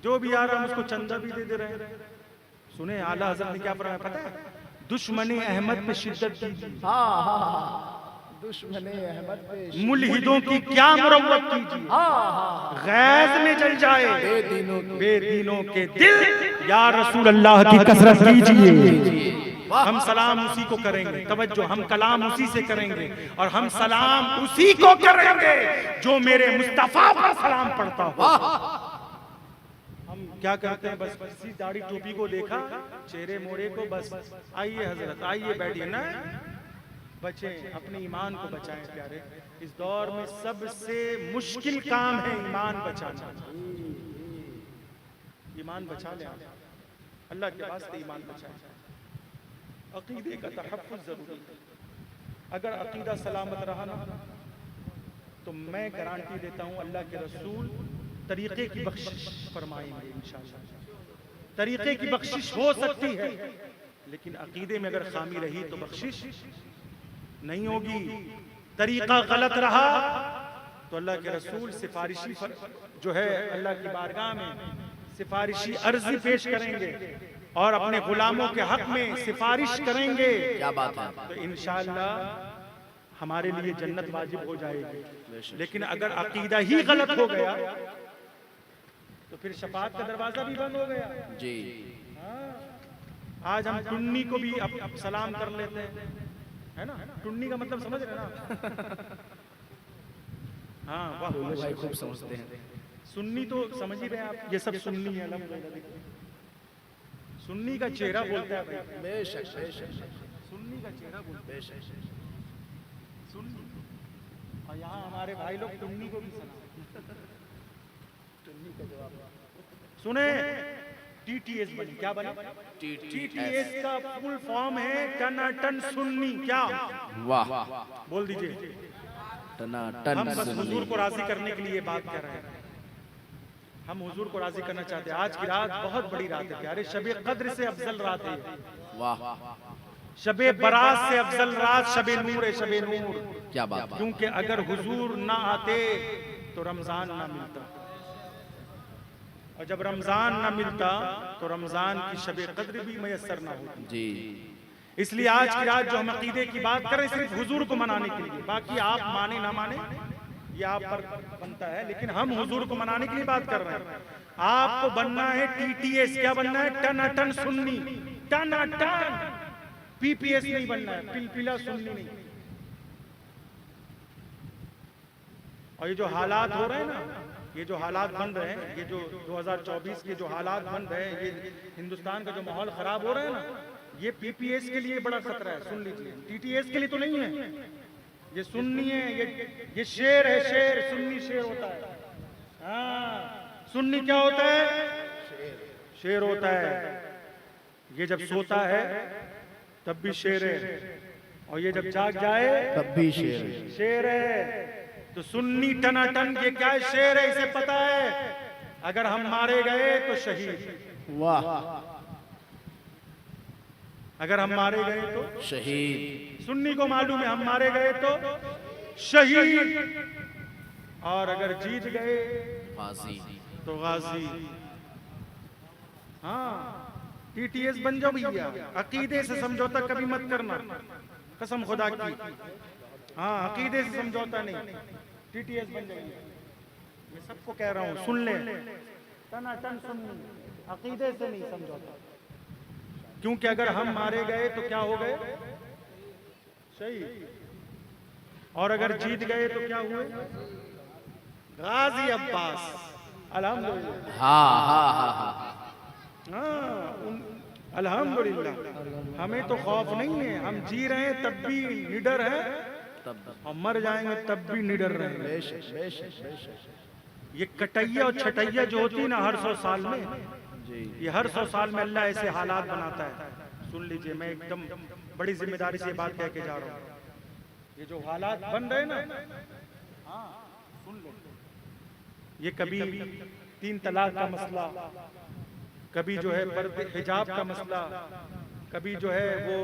जो भी आ रहा है उसको चंदा भी दे रहे हैं। सुने आला हज़रत ने क्या फरमाया पता है? दुश्मनी अहमद पे शिद्दत कीजिए, हाँ हाँ हाँ। दुश्मने अहमद पे मुल्हिदों की क्या मुरव्वत कीजिए, गैज़ में जल जाए बेदीनों के दिल, या रसूल अल्लाह की कसरत कीजिए। हम सलाम उसी को करेंगे। तवज्जो, हम कलाम उसी से करेंगे और हम सलाम उसी को करेंगे जो मेरे मुस्तफा पर सलाम पढ़ता हो। हम क्या करते हैं? बस किसी दाढ़ी टोपी को देखा, चेहरे मोड़े को, बस आइए हजरत आइए बैठिए ना। बचें, अपने ईमान को बचाएं प्यारे। इस दौर में सबसे मुश्किल काम है ईमान बचाना। ईमान बचा ले, अल्लाह के वास्ते ईमान बचाएं। अकीदे का तहफ़्फ़ुज़ जरूरी है। अगर अकीदा सलामत रहा ना तो मैं गारंटी देता हूँ अल्लाह के रसूल तरीके की बख्शिश फरमाएंगे इंशाअल्लाह। तरीके की बख्शिश हो सकती है, लेकिन अकीदे में अगर खामी रही तो बख्शिश नहीं होगी। तरीका गलत रहा तो अल्लाह के रसूल सिफारिशी जो है अल्लाह की बारगाह में सिफारिशी अर्जी पेश करेंगे और अपने गुलामों के हक में सिफारिश करेंगे। क्या बात है। तो इंशाअल्लाह हमारे लिए जन्नत वाजिब हो जाएगी। लेकिन अगर अकीदा ही गलत हो गया तो फिर शफाअत का दरवाजा भी बंद हो गया जी। आज हम टुन्नी को भी अब सलाम कर लेते हैं, है ना। टुन्नी का मतलब समझ रहे ना? हाँ वाह भाई खूब समझते हैं। सुन्नी तो समझ ही रहे हैं आप, ये सब सुन्नी है। सुन्नी का चेहरा बोलता है भाई। बेशक बेशक। सुन्नी का चेहरा बोलता है। बेशक। सुन्नी और यहाँ हमारे भाई लोग टुन्नी को भी सलाम। टुन्नी का जवाब सुने। टीटीएस बनी, क्या बनी? टीटीएस का फुल फॉर्म है टनाटन सुन्नी। क्या? वाह, बोल दीजिए। टनाटन हम बस सुन्नी। हुजूर को राजी करने के लिए बात कर रहे हैं। हम हुजूर को राजी करना चाहते हैं। आज की रात बहुत बड़ी रात है प्यारे। शबे कद्र से अफजल रात है। वाह, शबे बारात से अफजल रात शबे नूर है। शबे नूर, क्या बात है। क्योंकि अगर हुजूर ना आते तो रमजान ना मिलता, और जब रमजान ना मिलता तो रमजान की शबे कद्र भी मयसर ना होती जी। इसलिए आज की रात जो हम अकीदे की बात करें सिर्फ हुजूर को मनाने के लिए, बाकी आप माने ना माने ये आप पर बनता है, लेकिन हम हुजूर को मनाने के लिए बात कर रहे हैं। आपको बनना है टीटीएस। क्या बनना है? टनाटन सुन्नी। टनाटन, पीपीएस नहीं बनना है, पिलपिला सुन्नी नहीं। और ये जो हालात हो रहे हैं ना, ये जो हालात बन रहे हैं, ये जो 2024 के जो हालात बन रहे हैं, ये हिंदुस्तान का जो माहौल खराब हो रहा है ना, ये पीपीएस के लिए बड़ा खतरा है। सुन लीजिए, टीटीएस के लिए तो नहीं है। ये सुन्नी है, ये शेर है, शेर। सुन्नी शेर होता है। हाँ, सुन्नी क्या होता है? शेर होता है। ये जब सोता है तब भी शेर है, और ये जब जाग जाए तब भी शेर है। शेर है। तो सुन्नी टनाटन ये क्या है? शेर है। इसे पता है अगर हम मारे गए तो शहीद। वाह, अगर हम मारे गए तो शहीद। सुन्नी को मालूम है हम मारे गए तो शहीद, और अगर जीत गए फांसी। तो गाजी। हाँ, टीटीएस बन जाओ भैया। अकीदे से समझौता कभी मत करना, कसम खुदा की। हाँ, अकीदे से समझौता नहीं। टीटीएस बन जाइए। मैं सबको कह रहा हूँ, सुन ले। टनाटन सुन्नी, अकीदे से नहीं समझौता। क्योंकि अगर हम मारे गए तो क्या हो गए? शहीद। और अगर जीत गए तो क्या हुए? गाजी अब्बास। अल्हम्दुलिल्लाह। हाँ हाँ हाँ हाँ। हाँ, अल्हम्दुलिल्लाह। हमें तो खौफ नहीं है। हम जी रहे हैं तब भी निडर हैं, और मर जाएंगे तब भी निडर रहेंगे। ये कटैया और छटैया जो होती है ना हर 100 साल में, ये हर 100 साल में अल्लाह ऐसे हालात बनाता है। सुन लीजिए, मैं एकदम बड़ी जिम्मेदारी से बात कह के जा रहा हूँ। ये जो हालात बन रहे ना, हाँ सुन लो। ये कभी 3 तलाक का मसला, कभी जो है पर्दे हिजाब का मसला, कभी जो है वो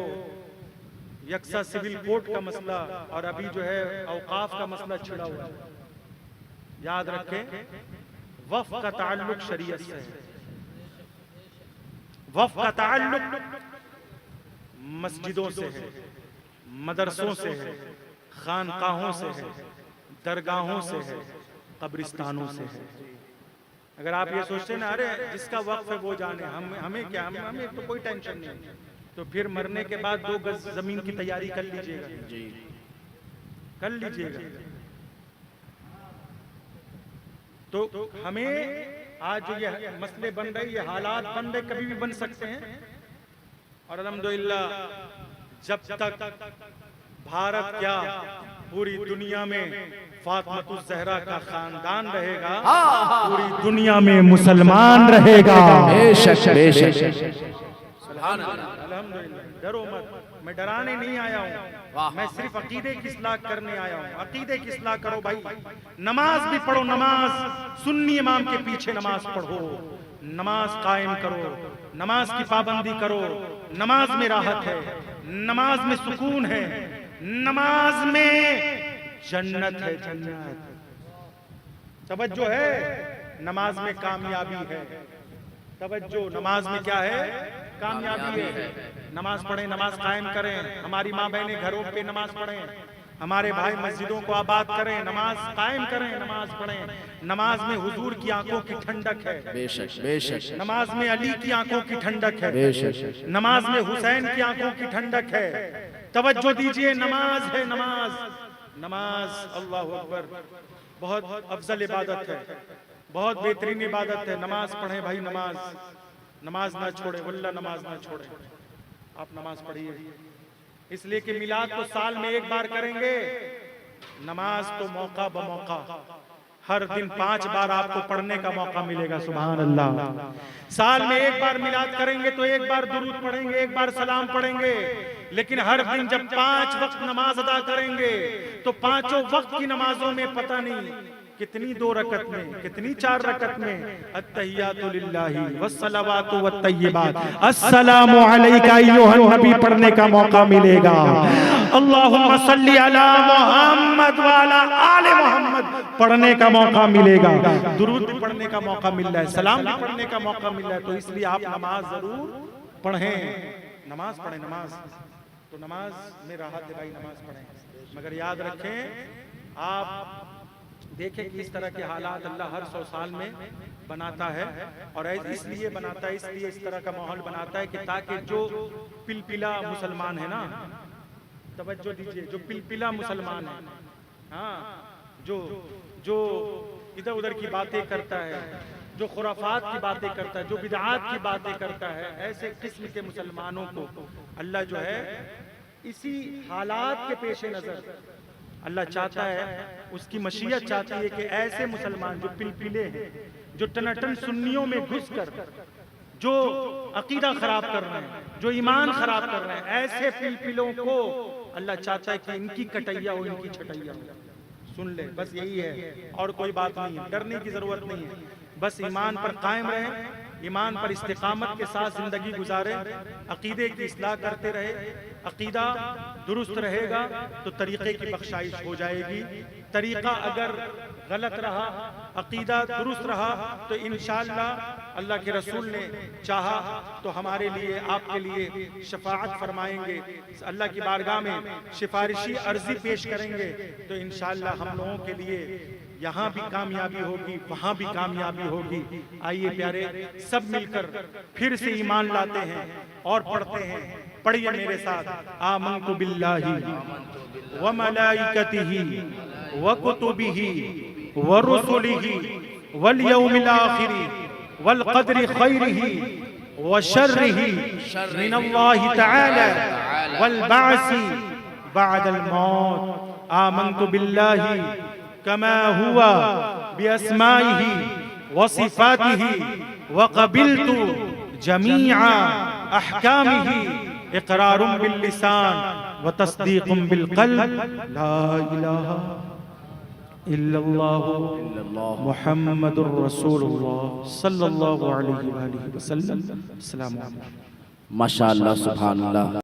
यकसा सिविल कोड का मसला, और अभी जो है औकाफ का मसला छिड़ा हुआ है। याद रखें, वफ़ का ताल्लुक शरीयत से है। वफ़ का ताल्लुक मस्जिदों से है, मदरसों से है, खानकाहों से है, दरगाहों से है, कब्रिस्तानों से है। अगर आप ये सोचते ना अरे जिसका वक्फ है वो जाने, हमें क्या, हमें तो कोई टेंशन नहीं, तो फिर मरने के बाद 2 गज जमीन की तैयारी कर लीजिएगा जी, कर लीजिएगा। तो हमें आज जो ये मसले बन रहे, ये हालात बन रहे, कभी भी बन सकते हैं। और अल्हम्दुलिल्लाह जब तक भारत क्या पूरी दुनिया में फातिमा ज़हरा का खानदान रहेगा, पूरी दुनिया में मुसलमान रहेगा। बेशक बेशक। अल्हम्दुलिल्लाह। डरो मत, मैं डराने नहीं आया हूँ, मैं सिर्फ अकीदे की इस्लाह करने आया हूँ। अकीदे की इस्लाह करो भाई, नमाज भी पढ़ो, नमाज सुन्नी इमाम के पीछे नमाज पढ़ो, नमाज कायम करो, नमाज की पाबंदी करो। नमाज में राहत है, नमाज में सुकून है, नमाज में जन्नत है, जन्नत। तवज्जो है, नमाज में कामयाबी है। तवज्जो, नमाज में क्या है? कामयाबी है। नमाज पढ़ें, नमाज कायम करें। हमारी माँ बहनें घरों पे नमाज पढ़ें, हमारे भाई मस्जिदों को आबाद करें, नमाज कायम करें, नमाज पढ़ें। नमाज में हुजूर की आंखों की ठंडक है, बेशक बेशक। नमाज में अली की आंखों की ठंडक है, बेशक। नमाज में हुसैन की आंखों की ठंडक है। तवज्जो दीजिए, नमाज है, नमाज। नमाज अल्लाह अकबर, बहुत अफजल इबादत है, बहुत बेहतरीन इबादत है। नमाज पढ़ें भाई, नमाज, नमाज ना छोड़े, वल्लाह नमाज ना छोड़े। आप नमाज पढ़िए, इसलिए कि मिलाद तो साल में एक बार करेंगे, नमाज तो मौका ब मौका, हर दिन 5 बार आपको पढ़ने का मौका मिलेगा। सुभान अल्लाह। साल में 1 बार मिलाद करेंगे तो 1 बार दुरूद पढ़ेंगे, 1 बार सलाम पढ़ेंगे। लेकिन हर दिन जब 5 वक्त नमाज अदा करेंगे तो 5 वक्त की नमाजों में पता नहीं कितनी 2 रकत में, कितनी 4 रकत में अत्तहियातु लिल्लाहि वस्सलावातु वत्तय्यिबात अस्सलामु अलैका अय्युहन नबी पढ़ने का मौका मिलेगा। अल्लाहुम्मा सल्ली अला मुहम्मद व अला आले मुहम्मद पढ़ने का मौका मिलेगा। दुरूद भी पढ़ने का मौका मिल रहा है, सलाम भी पढ़ने का मौका मिल रहा है। तो इसलिए आप नमाज जरूर पढ़ें, नमाज पढ़ें। नमाज तो नमाज में राहत है भाई, नमाज पढ़ें। मगर याद रखें, आप देखें कि इस तरह के हालात अल्लाह हर 100 साल में बनाता है। और इसलिए बनाता है, इसलिए इस तरह का माहौल बनाता है कि ताकि जो पिलपिला मुसलमान है ना, तवज्जो दीजिए, जो पिलपिला मुसलमान है, हाँ, जो इधर उधर की बातें करता है, जो खुराफात की बातें करता है, जो बिदआत की बातें करता है, ऐसे किस्म के मुसलमानों को अल्लाह जो है इसी हालात के पेश नजर अल्लाह चाहता है, उसकी मशीयत चाहती है कि ऐसे मुसलमान जो पिलपिले हैं, जो टनाटन सुन्नियों में घुसकर जो अकीदा खराब कर रहे हैं, जो ईमान खराब कर रहे हैं, ऐसे पिलपिलों को अल्लाह चाहता है कि इनकी कटैया हो, इनकी छटैया हो। सुन ले, बस यही है और कोई बात नहीं है, डरने की जरूरत नहीं है। बस ईमान पर कायम रहें, ईमान पर इस्तिकामत के साथ जिंदगी गुजारे, अकीदे की इस्लाह करते रहे। अकीदा दुरुस्त रहेगा तो तरीक़े की बख्शाइश हो जाएगी। तरीक़ा अगर गलत रहा, अकीदा दुरुस्त रहा, तो इंशाअल्लाह अल्लाह के रसूल ने चाहा तो हमारे लिए, आपके लिए शफाअत फरमाएंगे, अल्लाह की बारगाह में सिफारिशी अर्जी पेश करेंगे। तो इंशाअल्लाह हम लोगों के लिए यहाँ भी कामयाबी होगी, वहाँ भी कामयाबी होगी। आइए प्यारे, सब मिलकर फिर से ईमान लाते हैं और पढ़ते हैं। पढ़िए मेरे साथ, आमन्तु बिल्लाहि व मलाइकतिही व कुतुबिही व रुसुलिही वल यौमिल आखिरी वल क़द्रि खैरिही व शर्रिही मिनल्लाहि तआला वल बअसी बअदल मौत। आमन्तु बिल्लाहि कमा हुआ बिअस्माइही व सिफातिही व क़बिलतु जमीअ अहकामिही इक़रारुम बिल लिसान व तस्दीक़ुम बिल क़ल्ब। ला इलाहा इल्लल्लाहु मुहम्मदुर रसूलुल्लाह सल्लल्लाहु अलैहि वसल्लम। अस्सलामु अलैकुम। माशाअल्लाह, सुभान अल्लाह।